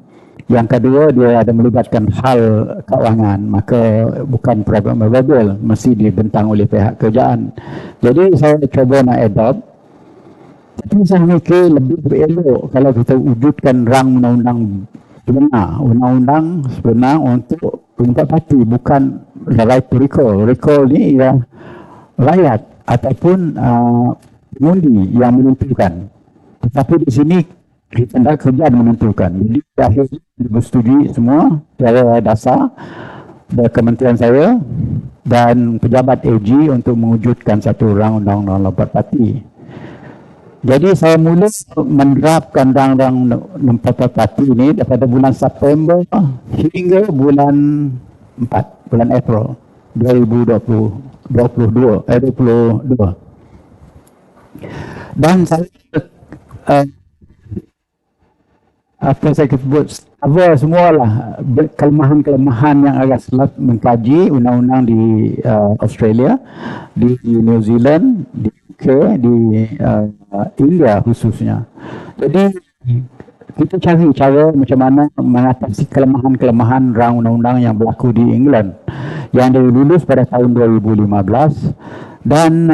Yang kedua, dia ada melibatkan hal keuangan, maka bukan private mobile, mesti dibentang oleh pihak kerajaan. Jadi saya cuba nak adopt, tapi saya fikir lebih elok kalau kita wujudkan rang undang-undang sebenar, undang-undang sebenar untuk pemerintah parti, bukan the right to recall. Recall ni ialah rakyat ataupun pengundi yang menentukan. Tetapi di sini kita hendak kerajaan menentukan. Jadi akhirnya disetujui semua secara dasar dari kementerian saya dan pejabat AG untuk mewujudkan satu rang undang-undang lompat parti. Jadi saya mula menerapkan rang-rang lompat parti ini daripada bulan September hingga bulan 4, bulan April 2022. Dan saya apa saya sebut cover semualah kelemahan-kelemahan yang agak selat mengkaji undang-undang di Australia, di New Zealand, di UK, di India khususnya. Jadi kita cari cara macam mana mengatasi kelemahan-kelemahan rang undang-undang yang berlaku di England yang dilulus pada tahun 2015 dan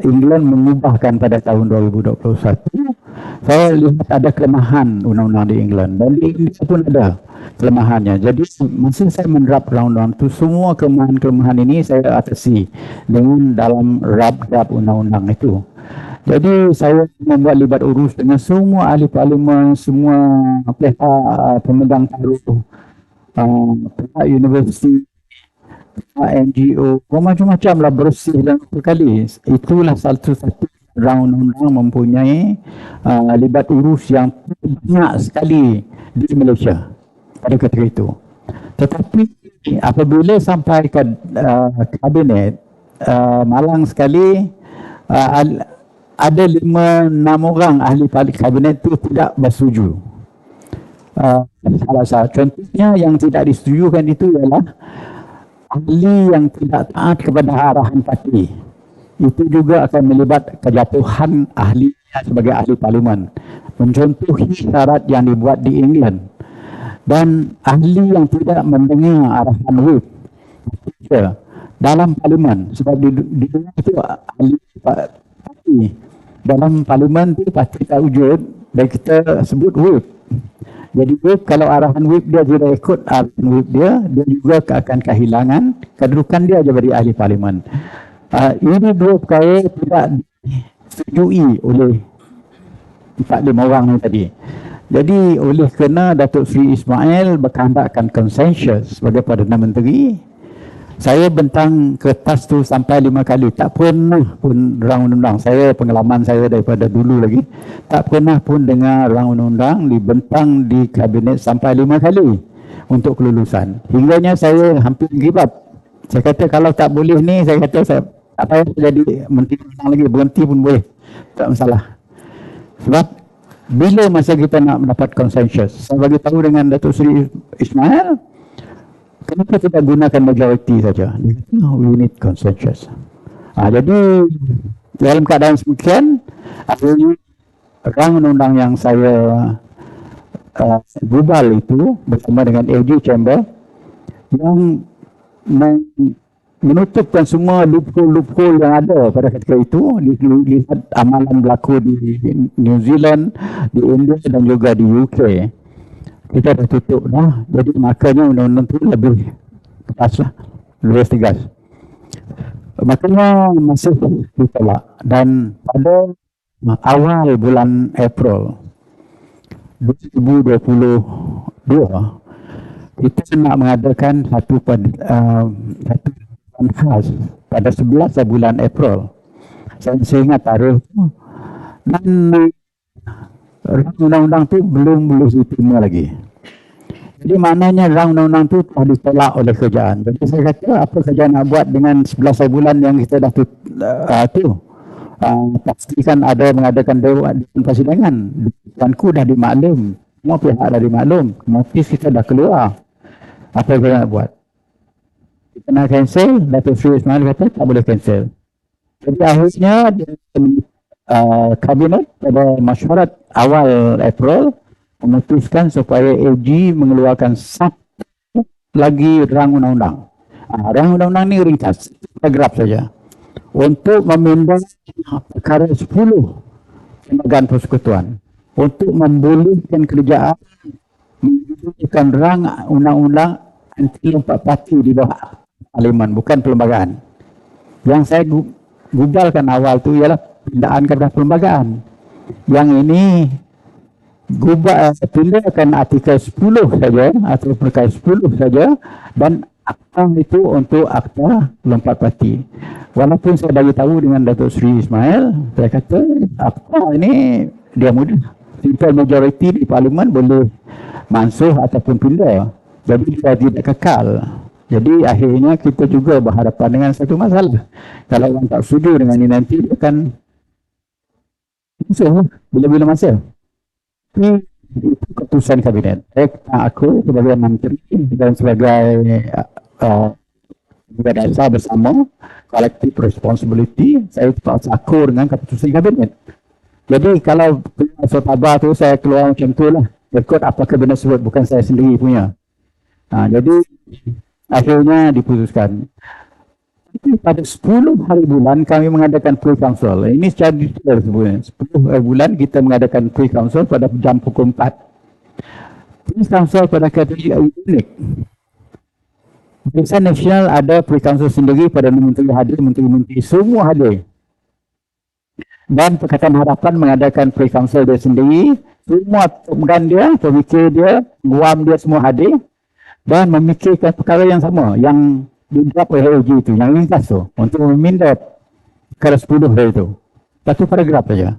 England mengubahkan pada tahun 2021. Saya lihat ada kelemahan undang-undang di England dan di India pun ada kelemahannya. Jadi masa saya menerap undang-undang itu, semua kelemahan-kelemahan ini saya atasi dengan dalam draft undang-undang itu. Jadi saya membuat libat urus dengan semua ahli parlimen, semua pihak pemegang taruh, pihak universiti, NGO, macam-macam lah, bersih dan berkali. Itulah satu-satu rang undang-undang mempunyai libat urus yang banyak sekali di Malaysia pada ketika itu. Tetapi apabila sampai ke kabinet, malang sekali ada 5-6 orang ahli kabinet itu tidak bersetuju. Salah satu contohnya yang tidak disetujukan itu ialah ahli yang tidak taat kepada arahan parti. Itu juga akan melibat kejatuhan ahli sebagai ahli parlimen, mencontohi syarat yang dibuat di England. Dan ahli yang tidak mendengar arahan whip dalam parlimen, sebab di dunia itu ahli parti dalam parlimen itu parti tak wujud dan kita sebut whip. Jadi whip, kalau arahan whip dia tidak ikut arahan whip dia juga akan kehilangan kedudukan dia sebagai ahli parlimen. Ini dua perkara tidak disetujui oleh 4-5 orang ni tadi. Jadi oleh kerana Datuk Seri Ismail berkehendakkan konsensus sebagai Perdana Menteri, saya bentang kertas tu sampai 5 kali. Tak pernah pun rang undang-undang. Saya, pengalaman saya daripada dulu lagi, tak pernah pun dengar rang undang-undang dibentang di kabinet sampai 5 kali untuk kelulusan. Hingganya saya hampir give up. Saya kata kalau tak boleh ni, saya kata saya tak payah jadi menteri undang lagi, berhenti pun boleh, tak masalah. Sebab bila masa kita nak mendapat konsensus, saya bagi tahu dengan Datuk Seri Ismail, kenapa tidak gunakan majoriti saja? Dia kata, no, we need consensus. Jadi dalam keadaan semikian, akhirnya rang undang-undang yang saya gubal itu bersama dengan AG Chamber yang menutupkan semua loophole yang ada pada ketika itu. Lihat amalan berlaku di New Zealand, di India dan juga di UK. Kita dah tutup dah. Jadi makanya undang-undang itu lebih keras lah, lebih tegas. Makanya masih ditolak. Dan pada awal bulan April 2022 kita nak mengadakan satu khas pada 11 bulan April. Saya ingat tarikh tu. Dan undang-undang tu belum diterima lagi. Jadi maknanya undang-undang tu telah ditolak oleh kerajaan. Jadi saya kata apa kerajaan nak buat dengan 11 bulan yang kita dah pastikan ada mengadakan dewan persidangan. Tuanku dah dimaklum. Semua pihak dah dimaklum. Notis kita dah keluar. Apa yang kita nak buat? Kita nak cancel, Dato' Sri Ismail kata tak boleh cancel. Jadi akhirnya kabinet pada mesyuarat awal April memutuskan supaya AG mengeluarkan satu lagi rang undang-undang. Rang undang-undang ni ringkas, paragraf saja. Untuk memindah perkara 10 lembagaan persekutuan. Untuk membolehkan kerajaan menunjukkan rang undang-undang anti lompat parti di bawah parlimen, bukan perlembagaan. Yang saya gubalkan awal tu ialah pindaan kepada perlembagaan. Yang ini pindahkan artikel 10 saja atau perkara 10 saja dan akta itu untuk akta lompat parti. Walaupun saya bagi tahu dengan Dato' Sri Ismail, saya kata akta ini dia mudah. Simple majority di parlimen boleh mansuh ataupun pindah. Jadi dia tidak kekal. Jadi akhirnya kita juga berhadapan dengan satu masalah. Kalau orang tak setuju dengan ini nanti dia akan mansuh bila-bila masa. Ini itu keputusan kabinet. Aku sebagai menteri dan sebagai dasar bersama collective responsibility, saya terpaksa akur dengan keputusan kabinet. Jadi kalau surat khabar tu saya keluar macam tu lah, ikut apa kabinet sebut, bukan saya sendiri punya. Jadi akhirnya diputuskan. Tapi pada 10 hari bulan kami mengadakan pre-council. Ini secara detail sebenarnya. 10 hari bulan kita mengadakan pre-council pada jam pukul 4. Pre-council pada kategori unik. Barisan Nasional ada pre-council sendiri pada menteri hadir, menteri-menteri semua hadir. Dan Pakatan Harapan mengadakan pre-council dia sendiri. Semua pemegang dia, pemikir dia, guam dia semua hadir. Dan memikirkan perkara yang sama, yang didrap oleh AG itu, yang ringkas tu, untuk memindah perkara 10 hari itu. Satu paragraf saja.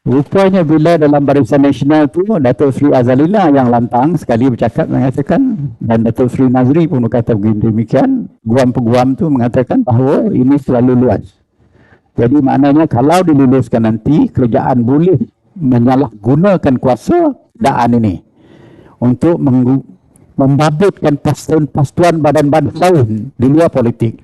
Rupanya bila dalam Barisan Nasional tu, Dato' Sri Azalina yang lantang sekali bercakap mengatakan, dan Dato' Sri Nazri pun berkata begini demikian, guam-peguam tu mengatakan bahawa ini selalu luas. Jadi maknanya kalau diluluskan nanti, kerajaan boleh menyalahgunakan kuasa daan ini untuk membabitkan pastuan badan-badan lain di luar politik.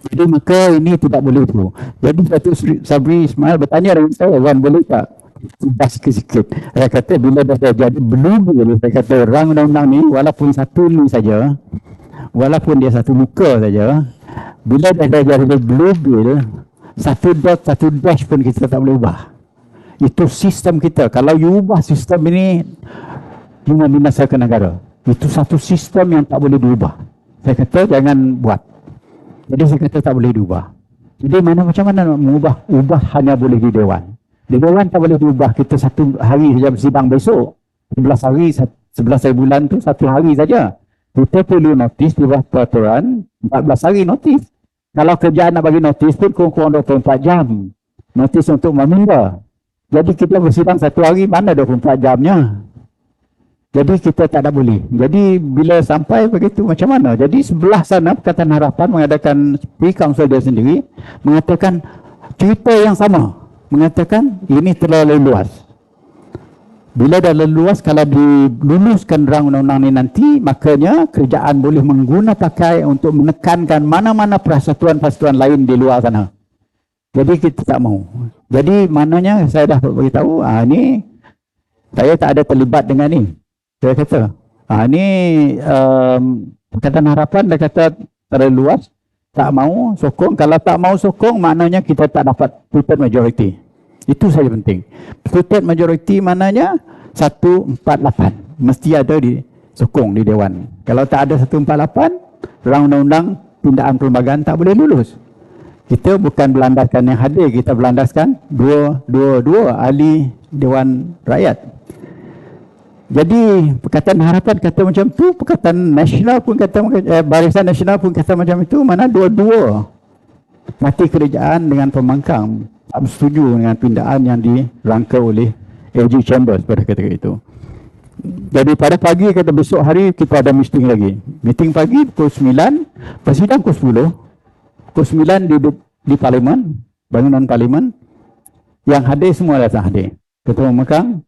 Jadi maka ini tidak boleh tu. Jadi Dato' Sabri Ismail bertanya dengan saya, Wan boleh tak? Tidak sikit-sikit. Saya kata bila dah jadi belum, saya kata rang undang-undang ni walaupun satu ni saja, walaupun dia satu muka saja, bila dah jadi blue bill, satu dot, satu dash pun kita tak boleh ubah. Itu sistem kita. Kalau you ubah sistem ini, you membinasakan negara. Itu satu sistem yang tak boleh diubah. Saya kata jangan buat. Jadi saya kata tak boleh diubah. Jadi macam mana nak mengubah? Ubah hanya boleh di Dewan. Di Dewan tak boleh diubah. Kita satu hari saja bersidang besok. 11 hari bulan tu satu hari saja. Kita perlu notis di bawah peraturan 14 hari notis. Kalau kerjaan nak bagi notis pun kurang-kurang 24 jam. Notis untuk meminda. Jadi kita bersidang satu hari, mana 24 jamnya? Jadi kita tak ada boleh. Jadi bila sampai begitu macam mana? Jadi sebelah sana Pakatan Harapan mengadakan pre-council dia sendiri, mengatakan cerita yang sama. Mengatakan ini terlalu luas. Bila dah luas, kalau diluluskan rang undang-undang ini nanti, makanya kerajaan boleh mengguna pakai untuk menekankan mana-mana persatuan-persatuan lain di luar sana. Jadi kita tak mau. Jadi maknanya saya dah beritahu, ni saya tak ada terlibat dengan ni. Saya kata, ni Pakatan Harapan dah kata terlalu luas, tak mau sokong. Kalau tak mau sokong, maknanya kita tak dapat two-third majority. Itu saja penting. Two-third majority maknanya 148. Mesti ada disokong di Dewan. Kalau tak ada 148, dalam undang-undang tindakan perlembagaan tak boleh lulus. Kita bukan berlandaskan yang hadir, kita berlandaskan dua ahli Dewan Rakyat. Jadi Pakatan Harapan kata macam tu, Pakatan Nasional pun kata, Barisan Nasional pun kata macam itu. Mana dua-dua parti kerajaan dengan pembangkang tak setuju dengan pindaan yang dirangka oleh AG Chambers pada ketika itu. Jadi pada pagi kata besok hari kita ada meeting lagi. Meeting pagi pukul 9, persidang pukul 10. Pukul 9 di Parlimen, bangunan Parlimen. Yang hadir semua datang hadir. Ketua Pembangkang,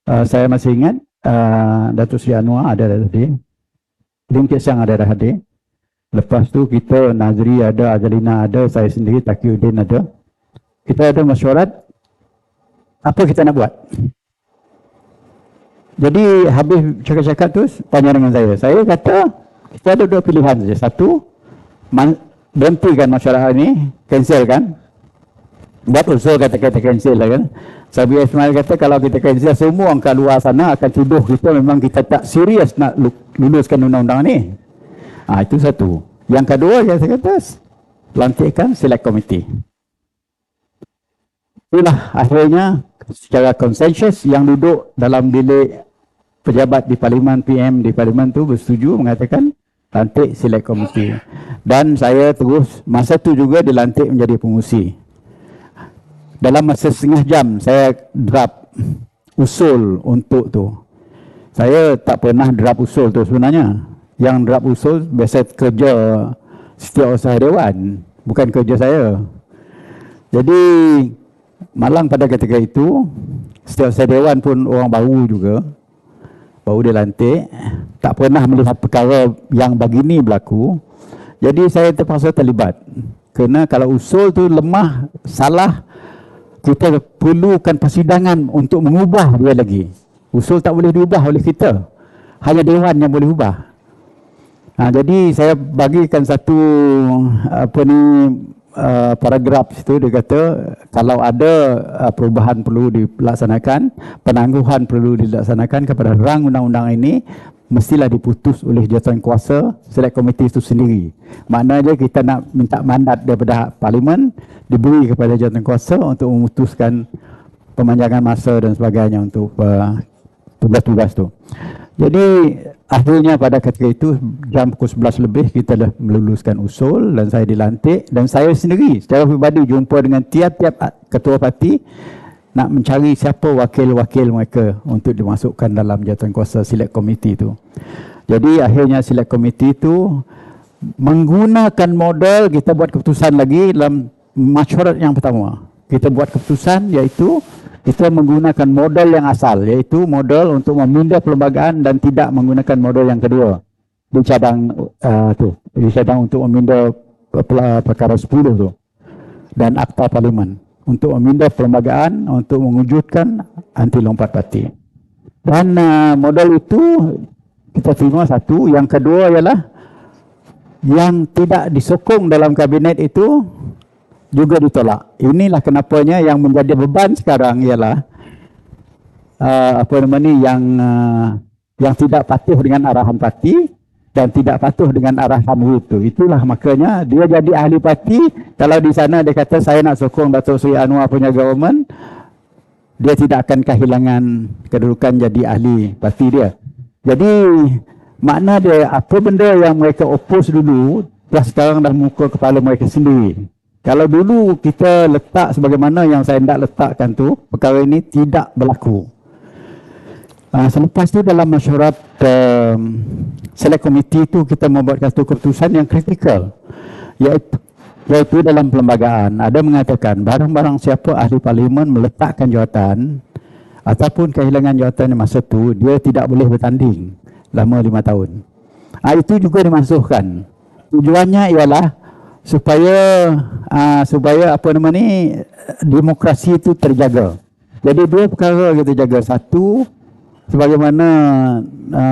saya masih ingat Datuk Seri Anwar ada hadir. Lim Kit Siang ada hadir. Lepas tu kita Nazri ada, Azalina ada, saya sendiri Taqiyuddin ada. Kita ada mesyuarat apa kita nak buat. Jadi habis cakap-cakap tu tanya dengan saya. Saya kata kita ada dua pilihan saja. Satu, berhentikan masyarakat ini, cancel kan. Buat usul kata-kata cancel lah kan. Sabi Ismail kata kalau kita cancel, semua orang kat luar sana akan tuduh kita memang kita tak serius nak luluskan undang-undang ni. Itu satu. Yang kedua yang saya kata, lantikkan select committee. Itulah akhirnya secara konsensus yang duduk dalam bilik pejabat di Parlimen, PM di Parlimen tu bersetuju mengatakan lantik select committee. Dan saya terus masa tu juga dilantik menjadi pengurusi. Dalam masa setengah jam saya draft usul untuk tu. Saya tak pernah draft usul tu sebenarnya. Yang draft usul biasa kerja Setiausaha Dewan, bukan kerja saya. Jadi malang pada ketika itu Setiausaha Dewan pun orang baru juga, baru dilantik, tak pernah melihat perkara yang begini berlaku. Jadi saya terpaksa terlibat. Kerana kalau usul tu lemah, salah, kita perlukan persidangan untuk mengubah dia lagi. Usul tak boleh diubah oleh kita. Hanya Dewan yang boleh ubah. Jadi saya bagikan satu paragraf situ. Dia kata kalau ada perubahan perlu dilaksanakan, penangguhan perlu dilaksanakan kepada rang undang-undang ini, mestilah diputus oleh jawatan kuasa select committee itu sendiri. Maknanya kita nak minta mandat daripada Parlimen diberi kepada jawatan kuasa untuk memutuskan pemanjangan masa dan sebagainya untuk tugas-tugas tu. Jadi akhirnya pada ketika itu jam pukul 11 lebih kita dah meluluskan usul dan saya dilantik, dan saya sendiri secara pribadi jumpa dengan tiap-tiap ketua parti nak mencari siapa wakil-wakil mereka untuk dimasukkan dalam jawatan kuasa select committee itu. Jadi akhirnya select committee itu menggunakan model kita buat keputusan lagi dalam masyarakat yang pertama. Kita buat keputusan iaitu kita menggunakan model yang asal, iaitu model untuk memindah perlembagaan dan tidak menggunakan model yang kedua. Dicadang untuk memindah perkara 10 tu dan akta Parlimen untuk memindah perlembagaan untuk mewujudkan anti lompat parti. Dan model itu kita terima satu. Yang kedua ialah yang tidak disokong dalam kabinet itu juga ditolak. Inilah kenapanya yang menjadi beban sekarang ialah yang tidak patuh dengan arahan parti dan tidak patuh dengan arahan itu. Itulah makanya dia jadi ahli parti. Kalau di sana dia kata saya nak sokong Datuk Seri Anwar punya government, dia tidak akan kehilangan kedudukan jadi ahli parti dia. Jadi makna dia apa benda yang mereka oppose dulu dah sekarang dah muka kepala mereka sendiri. Kalau dulu kita letak sebagaimana yang saya hendak letakkan tu, perkara ini tidak berlaku. Selepas itu dalam mesyuarat select committee itu kita membuat satu keputusan yang kritikal, iaitu dalam perlembagaan ada mengatakan barang-barang siapa ahli Parlimen meletakkan jawatan ataupun kehilangan jawatan masa itu, dia tidak boleh bertanding selama 5 tahun. Itu juga dimasukkan. Tujuannya ialah supaya apa nama ni, demokrasi itu terjaga. Jadi dua perkara kita jaga. Satu, sebagaimana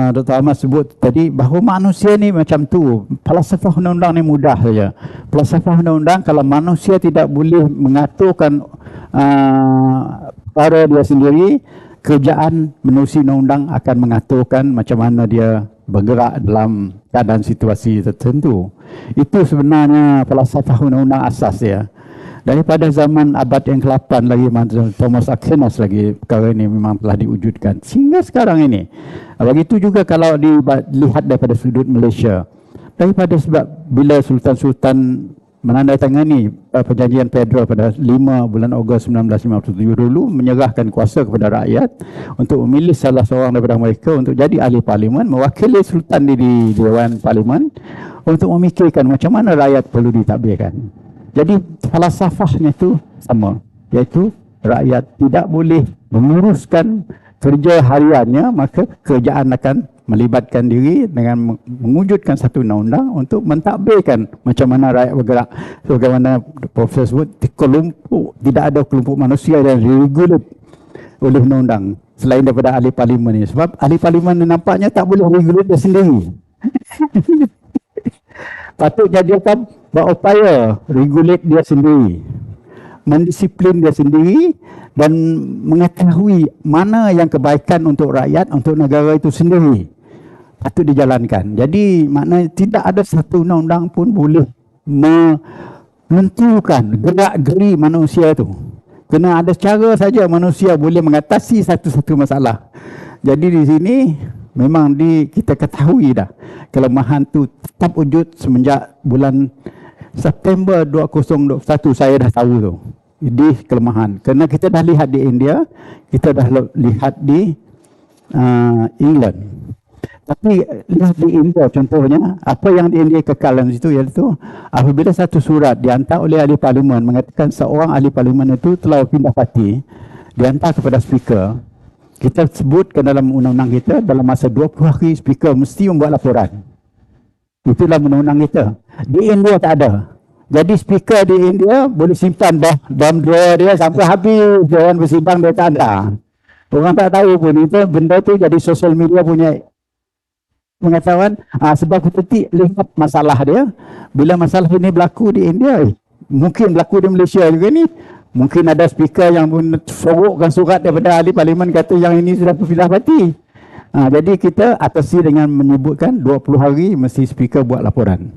Dr. Ahmad sebut tadi, bahawa manusia ni macam tu. Falsafah undang-undang ni mudah saja. Falsafah undang-undang, kalau manusia tidak boleh mengaturkan perkara dia sendiri, kerjaan menerusi undang-undang akan mengaturkan macam mana dia bergerak dalam keadaan situasi tertentu. Itu sebenarnya falsafah undang-undang asas dia. Daripada zaman abad yang ke-8 lagi, Thomas Aquinas lagi, perkara ini memang telah diwujudkan sehingga sekarang ini. Begitu juga kalau dilihat daripada sudut Malaysia, daripada sebab bila Sultan-Sultan menandatangani perjanjian federal pada 5 bulan Ogos 1957 dulu, menyerahkan kuasa kepada rakyat untuk memilih salah seorang daripada mereka untuk jadi ahli parlimen, mewakili Sultan di Dewan Parlimen untuk memikirkan macam mana rakyat perlu ditadbirkan. Jadi falsafahnya itu sama, iaitu rakyat tidak boleh menguruskan kerja hariannya, maka kerjaan akan melibatkan diri dengan mewujudkan satu undang-undang untuk mentadbirkan macam mana rakyat bergerak. Bagaimana Profesor sebut, tidak ada kelompok manusia yang regulate oleh undang-undang selain daripada ahli parlimen ini. Sebab ahli parlimen ini nampaknya tak boleh regulate dia sendiri. Patutnya dia akan berupaya regulate dia sendiri, mendisiplin dia sendiri dan mengetahui mana yang kebaikan untuk rakyat, untuk negara itu sendiri patut dijalankan. Jadi maknanya tidak ada satu undang-undang pun boleh menentukan gerak-geri manusia itu. Kena ada cara saja manusia boleh mengatasi satu-satu masalah. Jadi di sini memang kita ketahui dah kelemahan tu tetap wujud semenjak bulan September 2021, saya dah tahu tu. Ini kelemahan. Kerana kita dah lihat di India, kita dah lihat di England. Tapi lihat di India contohnya, apa yang di India kekal dalam situ iaitu apabila satu surat dihantar oleh ahli parlimen mengatakan seorang ahli parlimen itu telah pindah parti, dihantar kepada speaker. Kita sebutkan dalam undang-undang kita, dalam masa 20 hari speaker mesti membuat laporan. Itulah undang-undang kita. Di India tak ada. Jadi speaker di India boleh simpan dalam drawer dia sampai habis. Dia orang bersimpang, dia tak ada. Orang tak tahu pun itu, benda tu jadi sosial media punya pengetahuan. Sebab kita lihat masalah dia. Bila masalah ini berlaku di India, mungkin berlaku di Malaysia juga ni. Mungkin ada speaker yang pun sorokkan surat daripada ahli parlimen kata yang ini sudah berpindah parti. Jadi kita atasi dengan menyebutkan 20 hari mesti speaker buat laporan.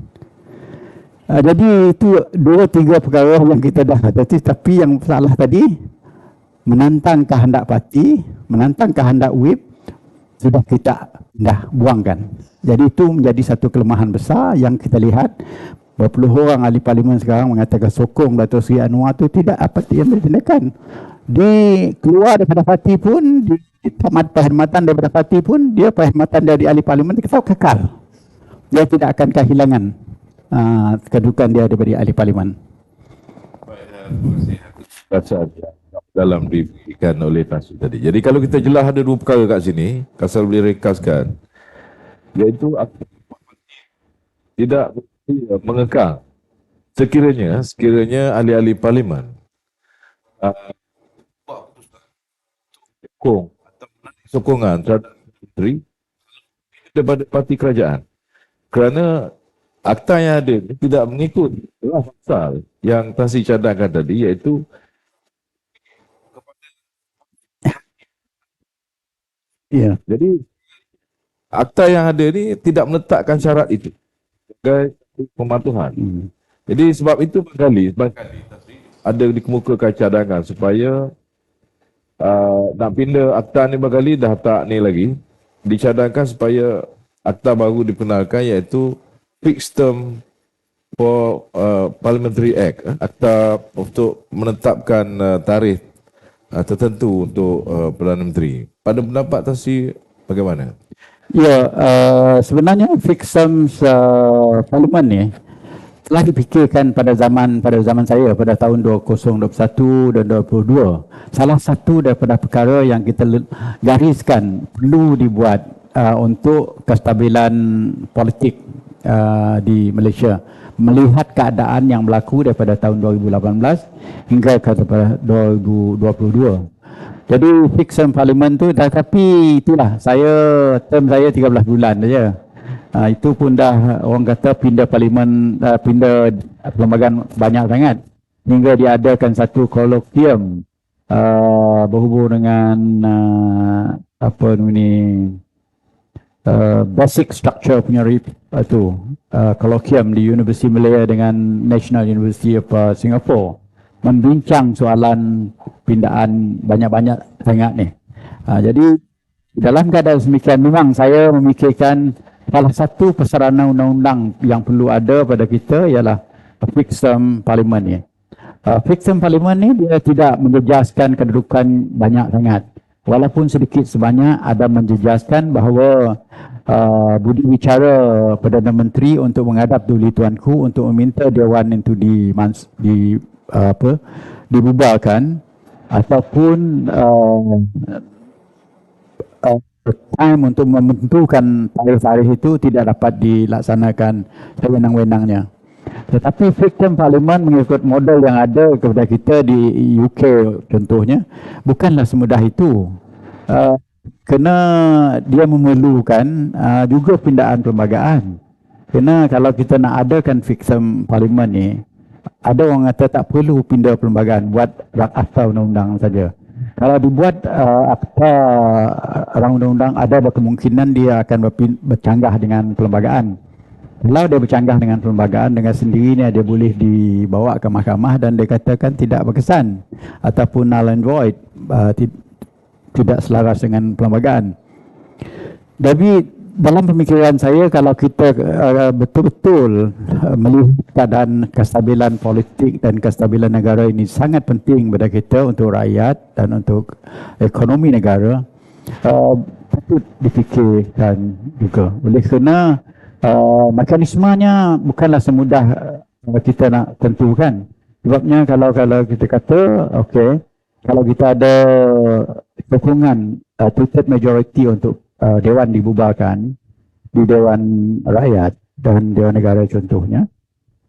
Jadi itu 2-3 perkara yang kita dah hadati. Tapi yang salah tadi, menantang kehendak parti, menantang kehendak whip, sudah kita dah buangkan. Jadi itu menjadi satu kelemahan besar yang kita lihat. Berpuluh orang ahli parlimen sekarang mengatakan sokong Dato' Seri Anwar itu tidak apa yang ditindakan. Keluar daripada parti pun, tamat perkhidmatan daripada parti pun, dia perkhidmatan dari ahli parlimen kita kekal. Dia tidak akan kehilangan kedudukan dia daripada ahli parlimen. Perasaan dalam diberikan oleh Tasuk tadi. Jadi kalau kita jelas ada dua perkara kat sini, Kasal boleh rekaskan, iaitu tidak mengekang sekiranya ahli-ahli parlimen sokongan terhadap menteri daripada parti kerajaan, kerana akta yang ada tidak mengikut pasal yang Tan Sri cadangkan tadi, iaitu jadi akta yang ada ni tidak meletakkan syarat itu sebagai pematuhan. Jadi sebab itu barangkali ada dikemukakan cadangan supaya nak pindah akta ni barangkali dah tak ni lagi, dicadangkan supaya akta baru dikenalkan, iaitu Fixed Term for Parliamentary Act, akta untuk menetapkan tarikh tertentu untuk Perdana Menteri. Pada pendapat Tan Sri bagaimana? Ya, sebenarnya Fixed Term Parlimen ni telah dipikirkan pada zaman saya pada tahun 2021 dan 2022. Salah satu daripada perkara yang kita gariskan perlu dibuat untuk kestabilan politik di Malaysia melihat keadaan yang berlaku daripada tahun 2018 hingga ke 2022. Jadi fix term parlimen tu, tapi itulah term saya 13 bulan saja. Itu pun dah orang kata pindah parlimen, pindah perlembagaan banyak sangat hingga diadakan satu kolokvium berhubung dengan basic structure punya kolokvium di Universiti Malaya dengan National University of Singapore, membincang soalan pindaan banyak-banyak sangat ni. Jadi dalam keadaan demikian memang saya memikirkan salah satu persarana undang-undang yang perlu ada pada kita ialah fixed term parlimen ni. Fixed term parlimen ni dia tidak menjejaskan kedudukan banyak sangat. Walaupun sedikit sebanyak ada menjejaskan bahawa budi bicara Perdana Menteri untuk menghadap Duli Tuanku untuk meminta Dewan itu dibubarkan ataupun time untuk menentukan tarikh-tarikh itu tidak dapat dilaksanakan sewenang-wenangnya. Tetapi fixed term parlimen mengikut model yang ada kepada kita di UK contohnya bukanlah semudah itu. Kena dia memerlukan juga pindaan perlembagaan. Kerana kalau kita nak adakan fixed term parlimen ni, ada orang kata tak perlu pindah perlembagaan, buat akta undang-undang saja. Kalau dibuat akta undang-undang, ada kemungkinan dia akan bercanggah dengan perlembagaan. Kalau dia bercanggah dengan perlembagaan, dengan sendirinya dia boleh dibawa ke mahkamah dan dikatakan tidak berkesan ataupun null and void, tidak selaras dengan perlembagaan. Tapi dalam pemikiran saya, kalau kita betul-betul melihat keadaan kestabilan politik dan kestabilan negara ini sangat penting pada kita untuk rakyat dan untuk ekonomi negara, patut difikirkan juga. Oleh kerana mekanismenya bukanlah semudah kita nak tentukan. Sebabnya kalau kita kata okey, kalau kita ada sokongan two-third majority untuk Dewan dibubarkan di Dewan Rakyat dan Dewan Negara contohnya,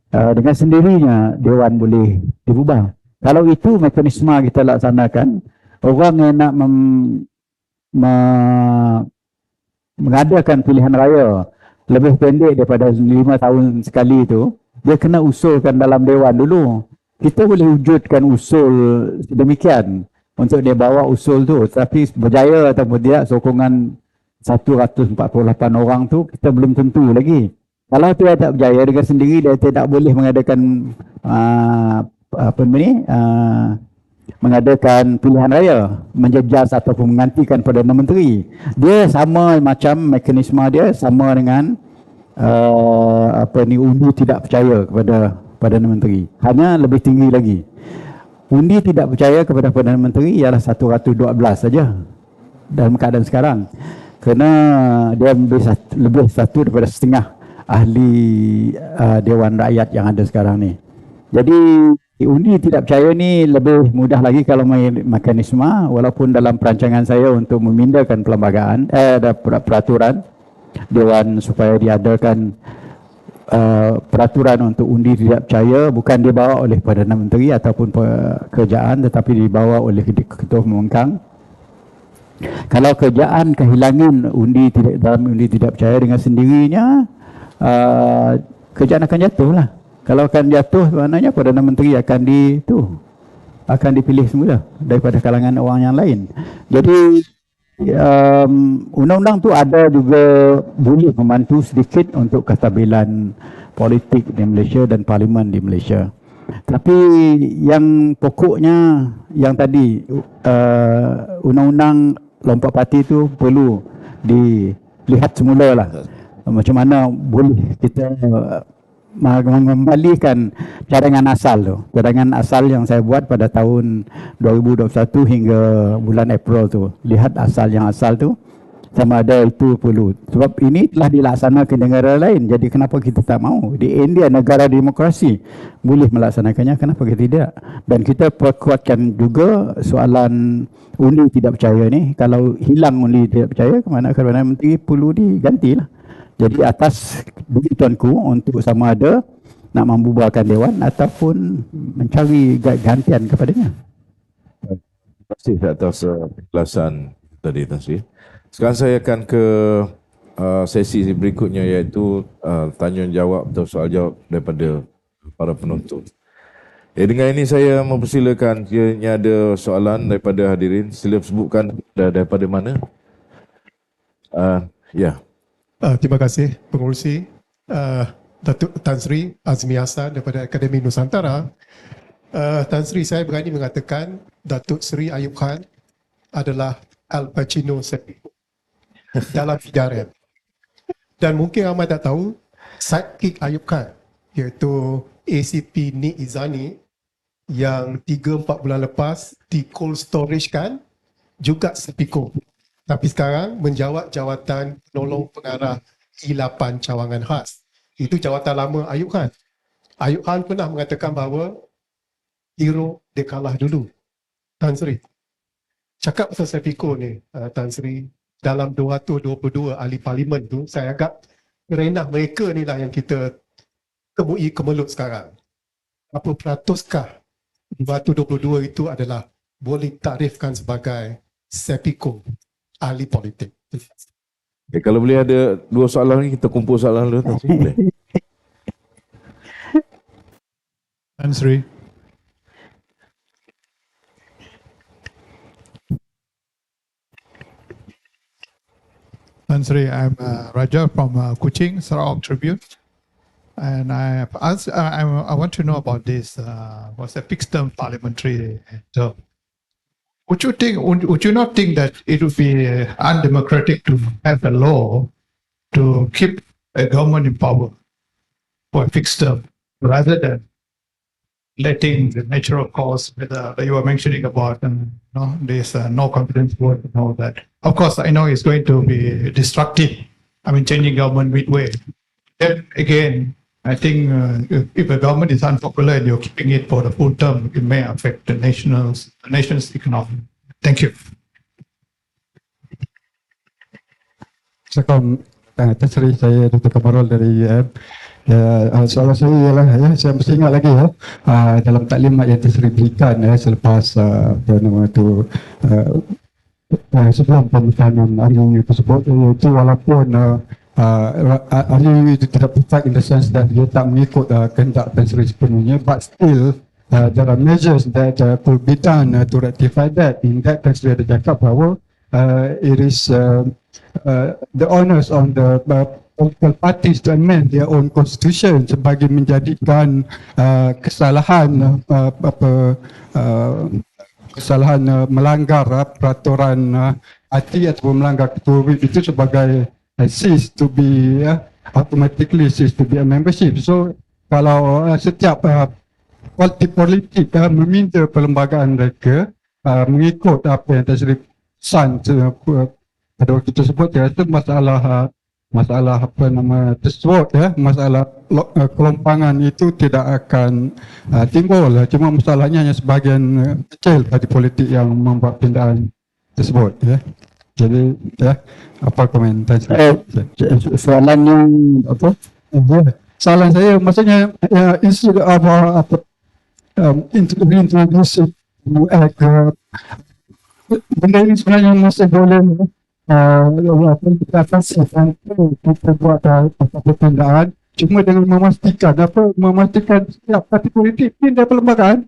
dengan sendirinya Dewan boleh dibubar. Kalau itu mekanisme kita laksanakan, orang yang nak mengadakan pilihan raya lebih pendek daripada 5 tahun sekali itu, dia kena usulkan dalam Dewan dulu. Kita boleh wujudkan usul sedemikian untuk dia bawa usul tu, tapi berjaya atau tidak sokongan 148 orang tu kita belum tentu lagi. Kalau dia tak berjaya dengan sendiri, dia tidak boleh mengadakan mengadakan pilihan raya, menjejas ataupun menggantikan Perdana Menteri. Dia sama macam mekanisme dia sama dengan undi tidak percaya kepada Perdana Menteri, hanya lebih tinggi lagi. Undi tidak percaya kepada Perdana Menteri ialah 112 saja dalam keadaan sekarang, kerana dia lebih satu daripada setengah ahli Dewan Rakyat yang ada sekarang ni. Jadi undi tidak percaya ni lebih mudah lagi kalau mekanisme, walaupun dalam perancangan saya untuk memindahkan perlembagaan peraturan Dewan supaya diadakan peraturan untuk undi tidak percaya bukan dibawa oleh Perdana Menteri ataupun kerajaan, tetapi dibawa oleh Ketua Pembangkang. Kalau kerajaan kehilangan dalam undi tidak percaya, dengan sendirinya kerajaan akan jatuh lah. Kalau akan jatuh, maknanya Perdana Menteri akan dipilih semula daripada kalangan orang yang lain. Jadi undang-undang tu ada juga boleh membantu sedikit untuk kestabilan politik di Malaysia dan parlimen di Malaysia. Tapi yang pokoknya yang tadi, undang-undang lompat parti itu perlu dilihat semula lah. Macam mana boleh kita mengembalikan cadangan asal tu. Cadangan asal yang saya buat pada tahun 2021 hingga bulan April tu. Lihat asal yang asal tu, sama ada itu perlu. Sebab ini telah dilaksanakan di negara lain. Jadi kenapa kita tak mau? Di India, negara demokrasi, boleh melaksanakannya, kenapa kita tidak? Dan kita perkuatkan juga soalan undi tidak percaya ni. Kalau hilang undi tidak percaya, ke mana Perdana Menteri perlu digantilah. Jadi atas bagi tuanku untuk sama ada nak membubarkan Dewan ataupun mencari gantian kepadanya. Terima kasih atas penjelasan tadi, Tan Sri. Sekarang saya akan ke sesi berikutnya, iaitu tanya jawab atau soal jawab daripada para penonton. Dengan ini saya mempersilakan, kiranya ada soalan daripada hadirin, sila sebutkan daripada mana. Ya. Terima kasih pengurusi Datuk Tan Sri Azmi Hassan daripada Akademi Nusantara. Tan Sri, saya berani mengatakan Datuk Seri Ayub Khan adalah Al Pacino Sepiko dalam hidaran. Dan mungkin ramai tak tahu, sidekick Ayub Khan iaitu ACP Nik Izani yang 3-4 bulan lepas di cold storage kan juga Sepiko. Tapi sekarang menjawat jawatan penolong pengarah I8 cawangan khas. Itu jawatan lama Ayub Khan. Ayub Khan pernah mengatakan bahawa hero dia kalah dulu. Tan Sri, cakap pasal Sepiko ni, Tan Sri, dalam 222 ahli parlimen tu, saya agak merenah mereka ni lah yang kita temui kemelut sekarang. Apa peratuskah 222 itu adalah boleh tarifkan sebagai Sepiko ahli politik? Kalau boleh ada 2 soalan lagi, kita kumpul soalan dulu, Tan Sri. Boleh? Tan Sri. Tan Sri, I'm Raja from Kuching, Sarawak Tribune. And I want to know about this, what's a fixed term parliamentary term. Would you not think that it would be undemocratic to have a law to keep a government in power for a fixed term rather than letting the natural cause, that you were mentioning about this no confidence vote and all that. Of course, I know it's going to be destructive. I mean, changing government midway. Then again, I think if a government is unpopular and you're keeping it for the full term, it may affect the nation's economy. Thank you. Assalamualaikum, Tan Sri, saya Dr. Kamarul dari UM. Soalan saya ialah, saya mesti ingat lagi dalam taklimat yang Tan Sri berikan selepas sebelum pemerintahan RUU tersebut, itu walaupun RUU itu tidak perfect in the sense that dia tak mengikut kehendak Tan Sri sepenuhnya, but still there are measures that could be done to rectify that. In that, Tan Sri ada cakap bahawa it is the onus on the political parties to amend their own constitution sebagai menjadikan kesalahan melanggar peraturan parti atau melanggar ketua whip itu sebagai cease to be automatically cease to be a membership. So kalau setiap parti politik meminta perlembagaan mereka mengikut apa yang Tan Sri pesan pada waktu tersebut, saya rasa masalah tersebut, masalah kelompangan itu tidak akan timbul. Cuma masalahnya hanya sebahagian kecil parti politik yang membuat pindahan tersebut. Jadi apa komentar saya? Soalannya apa? Soalan saya maksudnya isu introduce benda ini sebenarnya masih boleh kita buat pertandaan, cuma dengan memastikan setiap parti politik pindah perlembagaan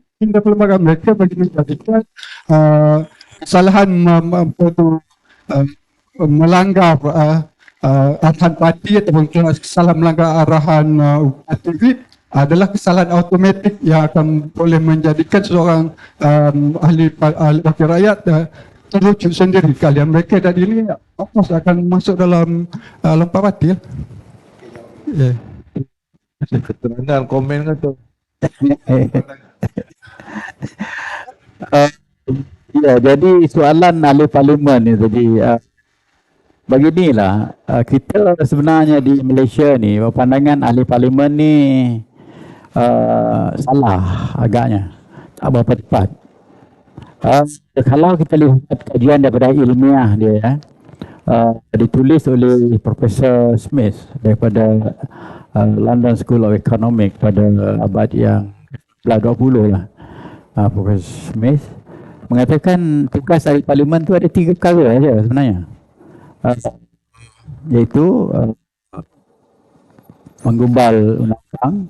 mereka bagi menjadikan kesalahan melanggar arahan parti ataupun kesalahan melanggar arahan parti adalah kesalahan automatik yang akan boleh menjadikan seorang ahli wakil rakyat terlucut sendiri. Kalian mereka tadi ini akan masuk dalam lompat parti. Keterangan komen kata. Jadi soalan ahli parlimen ni tadi, beginilah, kita sebenarnya di Malaysia ni pandangan ahli parlimen ni salah agaknya, tak berapa tepat. Kalau kita lihat kajian daripada ilmiah dia, ditulis oleh Profesor Smith daripada London School of Economics pada abad yang 20 lah. Profesor Smith mengatakan tugas ahli parlimen tu ada 3 perkara saja sebenarnya, iaitu menggubal undang-undang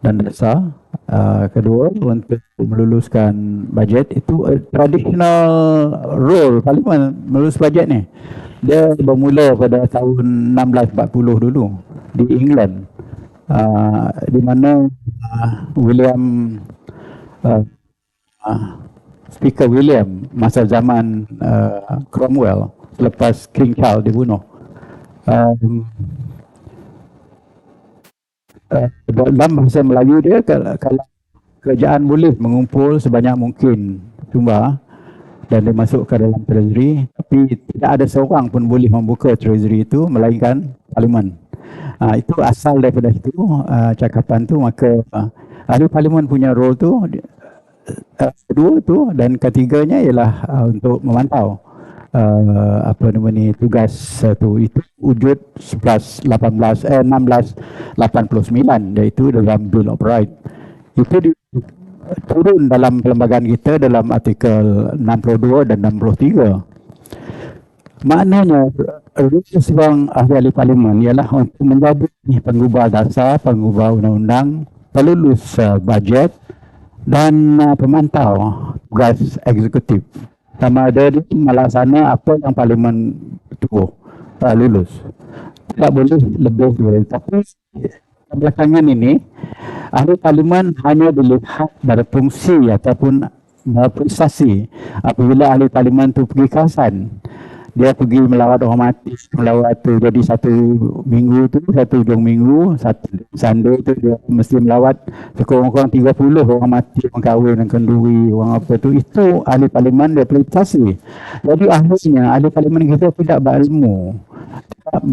dan dasar. Kedua, untuk meluluskan bajet. Itu traditional role parlimen melulus bajet ni. Dia bermula pada tahun 1640 dulu di England, di mana Speaker William masa zaman Cromwell selepas King Charles dibunuh, dalam bahasa Melayu dia, kalau kerajaan boleh mengumpul sebanyak mungkin jumlah dan dia masuk ke dalam treasury, tapi tidak ada seorang pun boleh membuka treasury itu melainkan parlimen. Itu asal daripada itu cakapan tu. Maka ahli parlimen punya role tu kedua tu, dan ketiganya ialah untuk memantau tugas tu. Itu wujud 1689, iaitu dalam Bill of Rights. Itu turun dalam perlembagaan kita dalam artikel 62 dan 63. Maknanya seorang ahli parlimen ialah untuk menjadi penggubal dasar, penggubal undang-undang, pelulus bajet dan pemantau tugas eksekutif. Sama ada dia melaksana apa yang parlimen tubuh lulus. Tak boleh lebih dari itu. Tapi belakangan ini ahli parlimen hanya dilihat dari fungsi ataupun prestasi. Apabila ahli parlimen itu pergi kawasan, dia pergi melawat orang mati, melawat tu jadi satu minggu tu, satu hujung minggu, satu Sunday tu dia mesti melawat sekurang-kurang 30 orang mati, orang kahwin, orang kenduri, orang apa tu. Itu ahli parlimen dia prestasi. Jadi akhirnya ahli parlimen kita tidak berilmu, tidak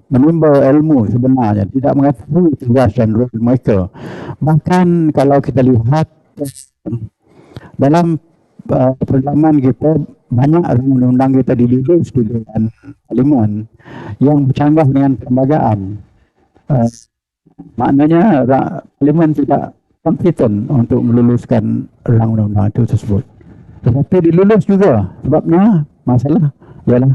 menimba ilmu sebenarnya, tidak mengetahui tugas dan role mereka. Bahkan kalau kita lihat dalam perjalanan kita, banyak undang-undang kita dilulus di dalam parlimen yang bercanggah dengan perlembagaan. Maknanya parlimen tidak kompeten untuk meluluskan undang-undang itu tersebut. Tetapi dilulus juga. Sebabnya masalah ialah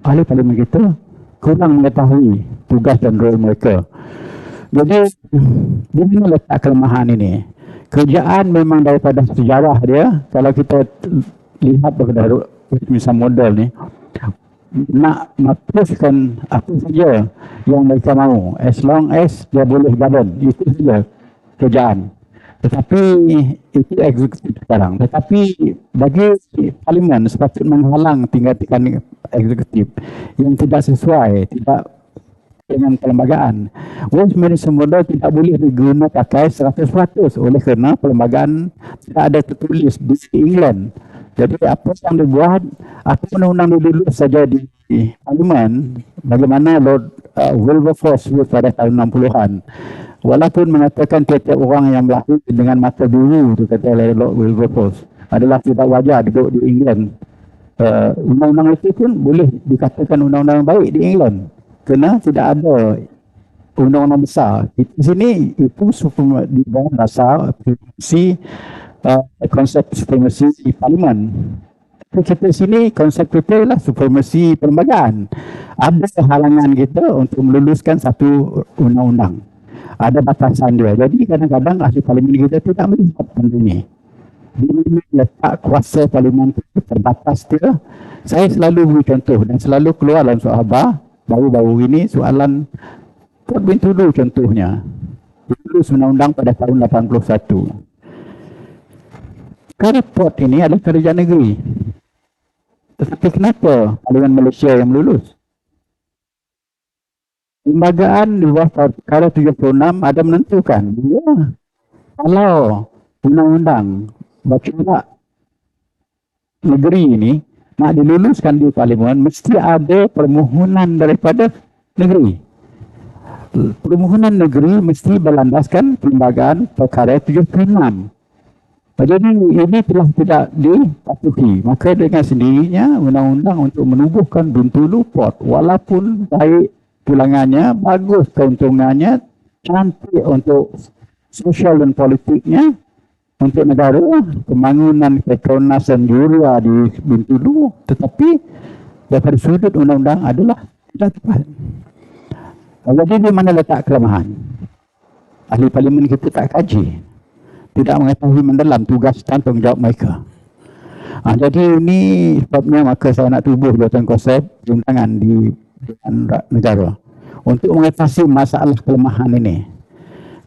ahli parlimen kita kurang mengetahui tugas dan role mereka. Jadi di mana letak kelemahan ini? Kerjaan memang daripada sejarah dia, kalau kita lihat daripada misal model ni, nak teruskan apa saja yang mereka mahu, as long as dia boleh govern, itu saja kerjaan. Tetapi itu eksekutif sekarang. Tetapi bagi parlimen sepatutnya menghalang tingkatan eksekutif yang tidak sesuai, tidak dengan perlembagaan. Waste management model tidak boleh digunakan pakai 100% oleh kerana perlembagaan tidak ada tertulis di England. Jadi apa yang dibuat, apa undang-undang dilulus saja di parlimen, bagaimana Lord Wilberforce pada tahun 60-an. Walaupun mengatakan tiap-tiap orang yang lahir dengan mata biru, itu kata oleh Lord Wilberforce, adalah tidak wajar duduk di England. Undang-undang itu pun boleh dikatakan undang-undang baik di England, kerana tidak ada undang-undang besar. Di sini itu di bawah dasar fungsi konsep supremasi di parlimen. Kita sini konsep kita ialah supremasi perlembagaan. Ada halangan kita untuk meluluskan satu undang-undang. Ada batasan dia. Jadi kadang-kadang ahli parlimen kita tidak melihat benda ini. Di mana letak kuasa parlimen itu terbatas dia. Saya selalu beri contoh dan selalu keluar dalam soal khabar. Baru-baru ini soalan Port Bintulu contohnya. Dilulus undang-undang pada tahun 81. Kerana port ini adalah kerajaan negeri. Tetapi kenapa Parlimen Malaysia yang melulus? Lembagaan di bawah perkara 76 ada menentukan kalau undang-undang bercorak negeri ini nak diluluskan di parlimen, mesti ada permohonan daripada negeri. Permohonan negeri mesti berlandaskan perlembagaan perkara 76. Jadi ini telah tidak dipatuhi. Maka dengan sendirinya undang-undang untuk menubuhkan Bintulu Port, walaupun baik pulangannya, bagus keuntungannya, cantik untuk sosial dan politiknya, untuk negara, pembangunan Petronas dan Yuria di Bintulu, tetapi daripada sudut undang-undang adalah tidak tepat. Jadi di mana letak kelemahan? Ahli parlimen kita tak kaji, tidak mengetahui mendalam tugas dan tanggungjawab mereka. Jadi ini sebabnya maka saya nak tubuh jawatan konsep perundangan di negara untuk mengatasi masalah kelemahan ini.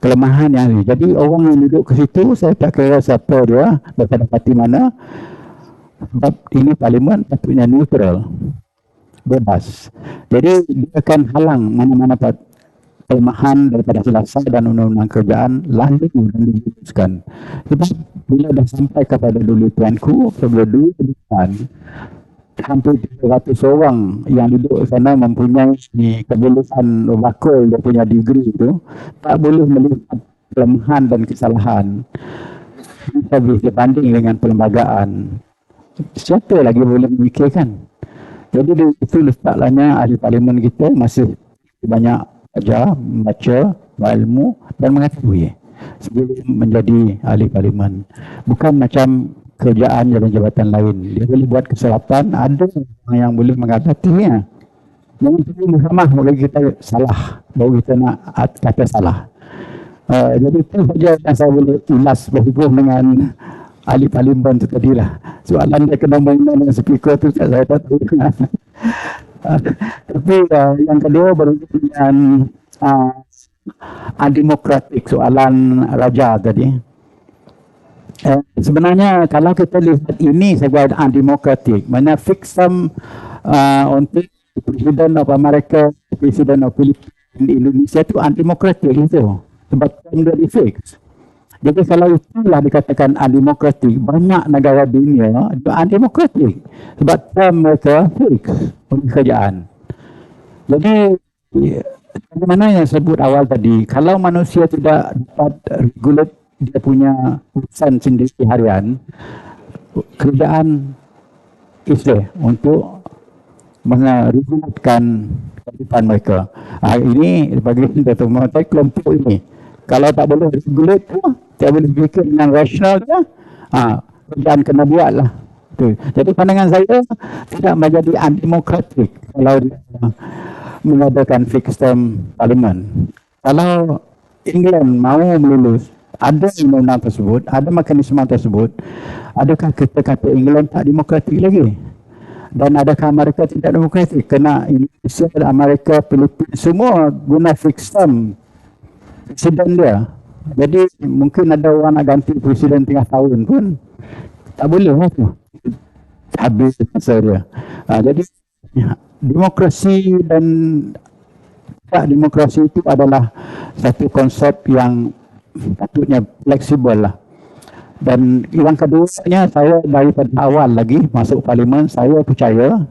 Kelemahan yang ini. Jadi orang yang duduk ke situ, saya tak kira siapa dia, daripada parti mana, sebab ini parlimen patutnya neutral, bebas. Jadi dia akan halang mana-mana kelemahan daripada selesai dan undang-undang kerajaan lalu dan diputuskan. Sebab bila dah sampai kepada dulu tuanku, sebelum dulu depan, hampir 300 orang yang duduk sana mempunyai kebolehan bakul, dia punya degree itu, tak boleh melihat kelemahan dan kesalahan. Kita bisa banding dengan perlembagaan. Siapa lagi boleh memikirkan? Jadi itu letaklah ahli parlimen kita masih banyak ajar, membaca, berilmu dan mengetahui sebelum menjadi ahli parlimen. Bukan macam kerjaan jabatan lain. Dia boleh buat kesilapan, ada orang yang boleh mengatasinya. Yang itu sama bagi kita salah, baru kita nak kata salah. Jadi itu saja yang saya boleh ulas berhubung dengan ahli parlimen itu tadilah. Soalan dia kena main dengan speaker tu saya tak tahu. Tapi yang kedua berhubung dengan undemokratik, soalan raja tadi. Sebenarnya kalau kita lihat ini sebagai undemokratik, mana fix term untuk Presiden of Amerika, Presiden of Philippines, Indonesia itu undemokratik itu. Sebab term dia di fix. Jadi kalau itulah dikatakan undemokratik, banyak negara dunia itu undemokratik. Sebab term mereka fix untuk kerajaan. Jadi bagaimana yang sebut awal tadi, kalau manusia tidak dapat regulate dia punya urusan sendiri harian, kerajaan islah untuk meregulasikan kehidupan mereka. Ini bagi kita mengenai kelompok ini, kalau tak boleh regulate tu, tak boleh fikir dengan rasional tu, kerajaan kena buat lah. Jadi pandangan saya tidak menjadi undemokratik kalau dia mengadakan fixed term parlimen. Kalau England mahu melulus, ada undang-undang tersebut, ada mekanisme tersebut, adakah kita kata England tak demokratik lagi? Dan adakah Amerika tidak demokratik? Kena Indonesia, Amerika, Filipina, semua guna fixed term presiden dia. Jadi mungkin ada orang nak ganti presiden tengah tahun pun tak boleh lah tu. Habis masa dia. Jadi demokrasi dan tak demokrasi itu adalah satu konsep yang patutnya fleksibel lah. Dan yang keduanya, saya daripada awal lagi masuk parlimen, saya percaya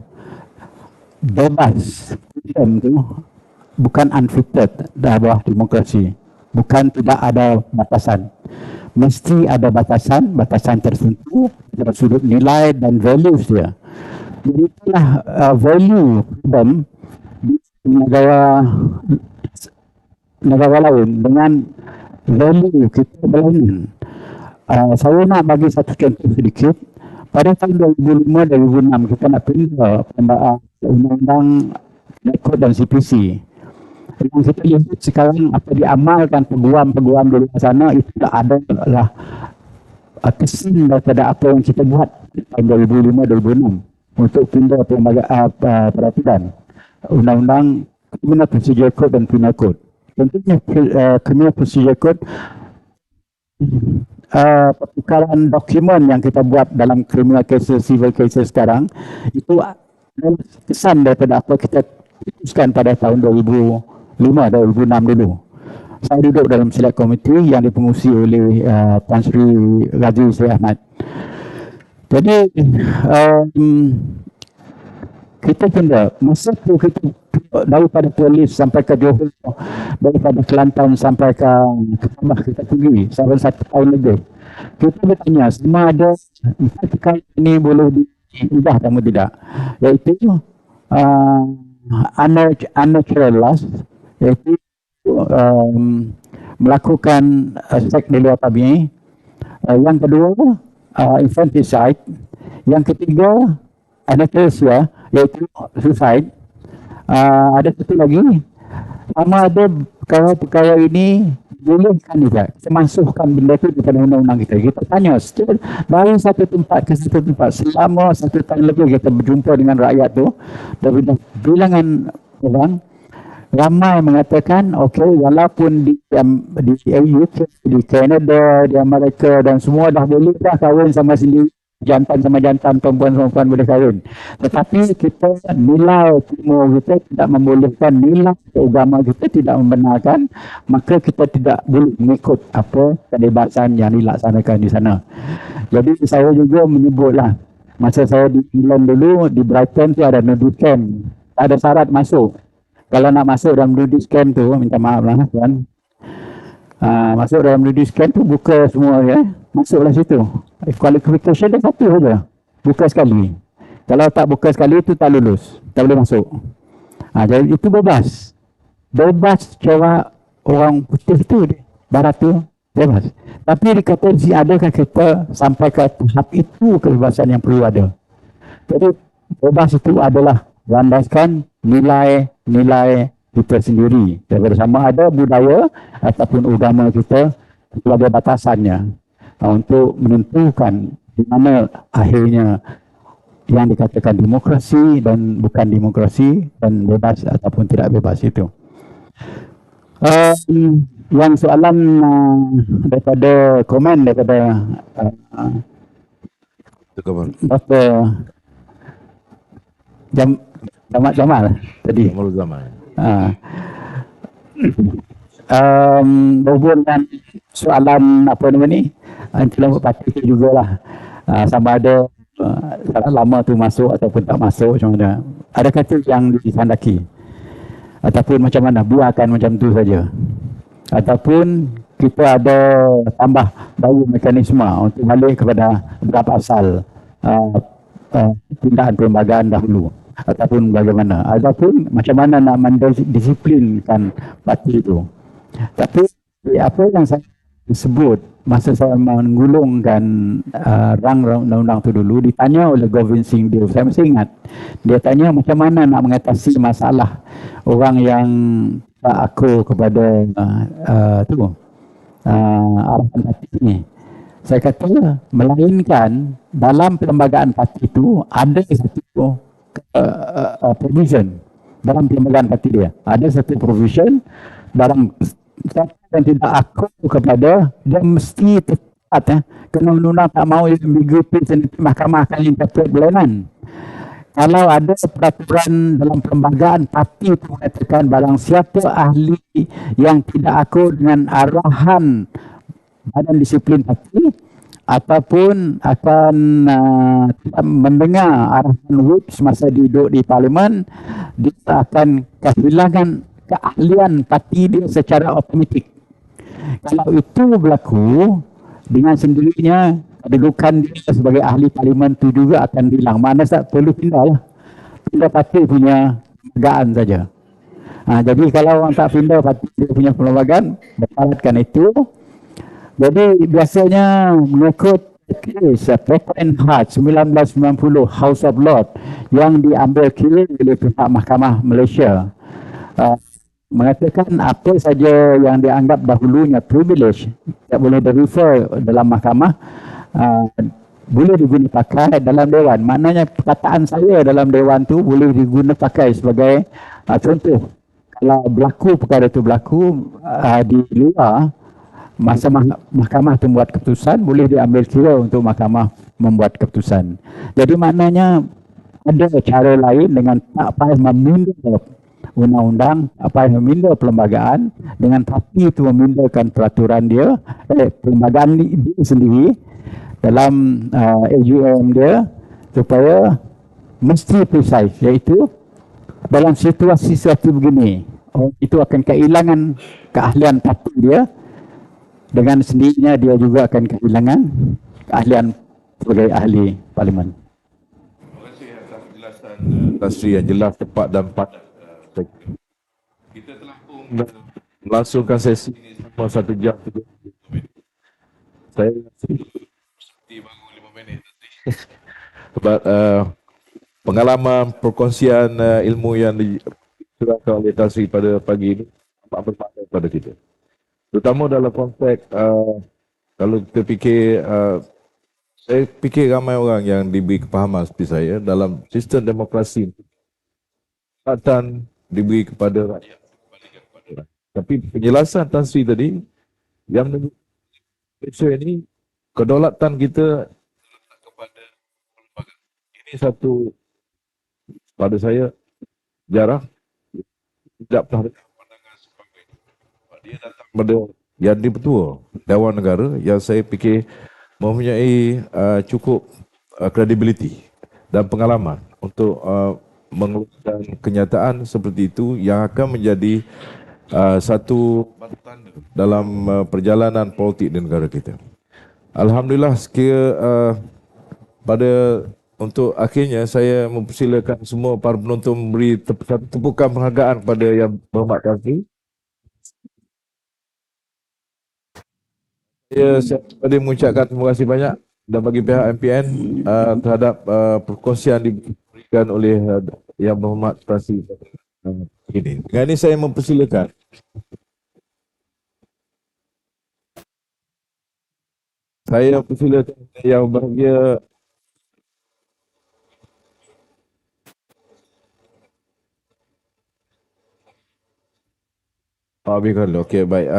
bebas itu bukan unfitted dalam demokrasi. Bukan tidak ada batasan. Mesti ada batasan tertentu dari sudut nilai dan values dia. Jadi itulah value freedom di negara lain dengan value kita berlainan. Saya nak bagi satu contoh sedikit. Pada tahun 2005-2006 kita nak pindah undang-undang rekod dan CPC. Yang kita lihat sekarang apa diamalkan peguam-peguam di luar sana itu ada adalah kesan daripada apa yang kita buat tahun 2005-2006 untuk pindah peraturan undang-undang Criminal Procedure Code dan Penal Code. Tentunya Criminal Procedure Code pertukaran dokumen yang kita buat dalam criminal cases, civil cases sekarang itu kesan daripada apa kita putuskan pada tahun 2005-2006 dulu. Saya duduk dalam select committee yang dipengurusi oleh Tan Sri Razi Sri Ahmad. Jadi kita pindah masa tu kita daripada Perlis sampai ke Johor, daripada Kelantan sampai ke Sabah kita pergi sampai 1 tahun lebih. Kita bertanya sama ada empat perkara ini boleh diubah atau tidak, iaitu unnatural loss, iaitu melakukan seks di luar tabi'i. Yang kedua, infanticide. Yang ketiga, anesthesia, iaitu suicide. Ada satu lagi, sama ada perkara-perkara ini bolehkan juga kita masukkan benda itu kepada undang-undang kita. Kita tanya dari satu tempat ke satu tempat selama 1 tahun lebih kita berjumpa dengan rakyat tu, dari bilangan orang ramai mengatakan okey, walaupun di UK, di Canada, di Amerika dan semua dah boleh dah kahwin sama sendiri, jantan sama jantan, perempuan-perempuan boleh kahwin. Tetapi kita nilai timur kita tidak membolehkan, nilai agama kita tidak membenarkan, maka kita tidak boleh mengikut apa kebebasan yang dilaksanakan di sana. Jadi saya juga menyebutlah, masa saya di England dulu, di Brighton tu ada nudist camp, ada syarat masuk. Kalau nak masuk dalam nudist camp tu, minta maaf lah tuan, masuk dalam nudist camp tu buka semua ya, masuklah situ. Qualification dia satu saja, buka sekali. Kalau tak buka sekali itu tak lulus, tak boleh masuk. Jadi itu bebas cara orang putih tu, barat tu bebas. Tapi dikata adakah kita sampai ke tahap itu kebebasan yang perlu ada. Jadi bebas itu adalah landaskan nilai kita sendiri. Daripada sama ada budaya ataupun agama kita, itu ada batasannya untuk menentukan di mana akhirnya yang dikatakan demokrasi dan bukan demokrasi, dan bebas ataupun tidak bebas itu. Yang soalan daripada komen daripada Dr. Jamal tadi. Jamal Zaman. Berhubung dengan soalan apa nama ni, Antilompok Parti itu jugalah sama ada lama tu masuk ataupun tak masuk, macam mana. Ada kata yang disandaki ataupun macam mana, buatkan macam tu saja, ataupun kita ada tambah baru mekanisme untuk balik kepada berapa asal tindakan perlembagaan dahulu, ataupun bagaimana, ataupun macam mana nak mendisiplinkan parti itu. Tapi apa yang saya sebut masa saya menggulungkan rang undang-undang tu dulu, ditanya oleh Govind Singh Dev, saya masih ingat, dia tanya macam mana nak mengatasi masalah orang yang tak akur kepada arahan parti ini. Saya kata, melainkan dalam perlembagaan parti itu ada satu provision dalam perlembagaan parti dia. Ada satu provision dalam siapa yang tidak akur kepada, dia mesti tepat kena undang-undang tak mahu ambiguity, mahkamah akan interpret berlainan. Kalau ada peraturan dalam perlembagaan parti itu mengatakan barang siapa ahli yang tidak akur dengan arahan badan disiplin parti ataupun akan mendengar arahan whip semasa duduk di parlimen, dia akan kehilangan keahlian parti dia secara otomatik. Kalau itu berlaku, dengan sendirinya kedudukan dia sebagai ahli parlimen itu juga akan hilang. Mana tak perlu pindah lah, pindah parti punya perlembagaan saja. Jadi kalau orang tak pindah parti dia punya perlembagaan, berpalatkan itu. Jadi biasanya mengikut kes Patent Hart 1990 House of Lords yang diambil kira oleh pihak Mahkamah Malaysia, mengatakan apa saja yang dianggap dahulunya privilege tak boleh di-refer dalam mahkamah, boleh diguna pakai dalam dewan. Maknanya perkataan saya dalam dewan tu boleh diguna pakai sebagai contoh. Kalau berlaku perkara itu berlaku di luar, masa mahkamah tu membuat keputusan, boleh diambil kira untuk mahkamah membuat keputusan. Jadi maknanya ada cara lain dengan tak payah memindah undang-undang, apa yang memindah perlembagaan, dengan parti itu memindahkan peraturan dia, perlembagaan dia sendiri dalam AUM dia, supaya mesti precise, iaitu dalam situasi begini, itu akan kehilangan keahlian parti dia dengan sendirinya dia juga akan kehilangan keahlian sebagai ahli parlimen. Terima kasih atas penjelasan Tan Sri yang jelas, tepat dan padat. Kita telah pun melangsungkan sesi ini selama 1 jam 30 minit. Saya seperti baru 5 minit nanti. Sebab pengalaman perkongsian ilmu yang diserahkan oleh Tan Sri pada pagi ini amat bermakna kepada kita. Terutama dalam konteks kalau kita fikir, saya fikir ramai orang yang diberi kepahaman seperti saya dalam sistem demokrasi dan diberi kepada rakyat. Tapi penjelasan Tan Sri tadi yang Malaysia ini kedaulatan kita kepada lembaga. Ini satu pada saya jarang, tidak pernah ada pandangan sebagai dia datang pada yang di-Ketua Dewan Negara yang saya fikir mempunyai cukup credibility dan pengalaman untuk mengeluarkan kenyataan seperti itu yang akan menjadi satu batu tanda dalam perjalanan politik di negara kita. Alhamdulillah, sekira pada untuk akhirnya saya mempersilakan semua para penonton memberi satu tepukan penghargaan kepada Yang Berhormat Tan Sri. Saya tadi mengucapkan terima kasih banyak dan bagi pihak MPN terhadap perkongsian diberikan oleh Yang Berhormat Tan Sri ini. Dengan ini saya mempersilakan yang bahagia Okey, baik.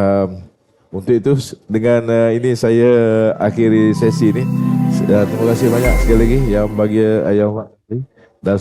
Untuk itu dengan ini saya akhiri sesi ini. Terima kasih banyak sekali lagi yang bahagia Yang Berhormat.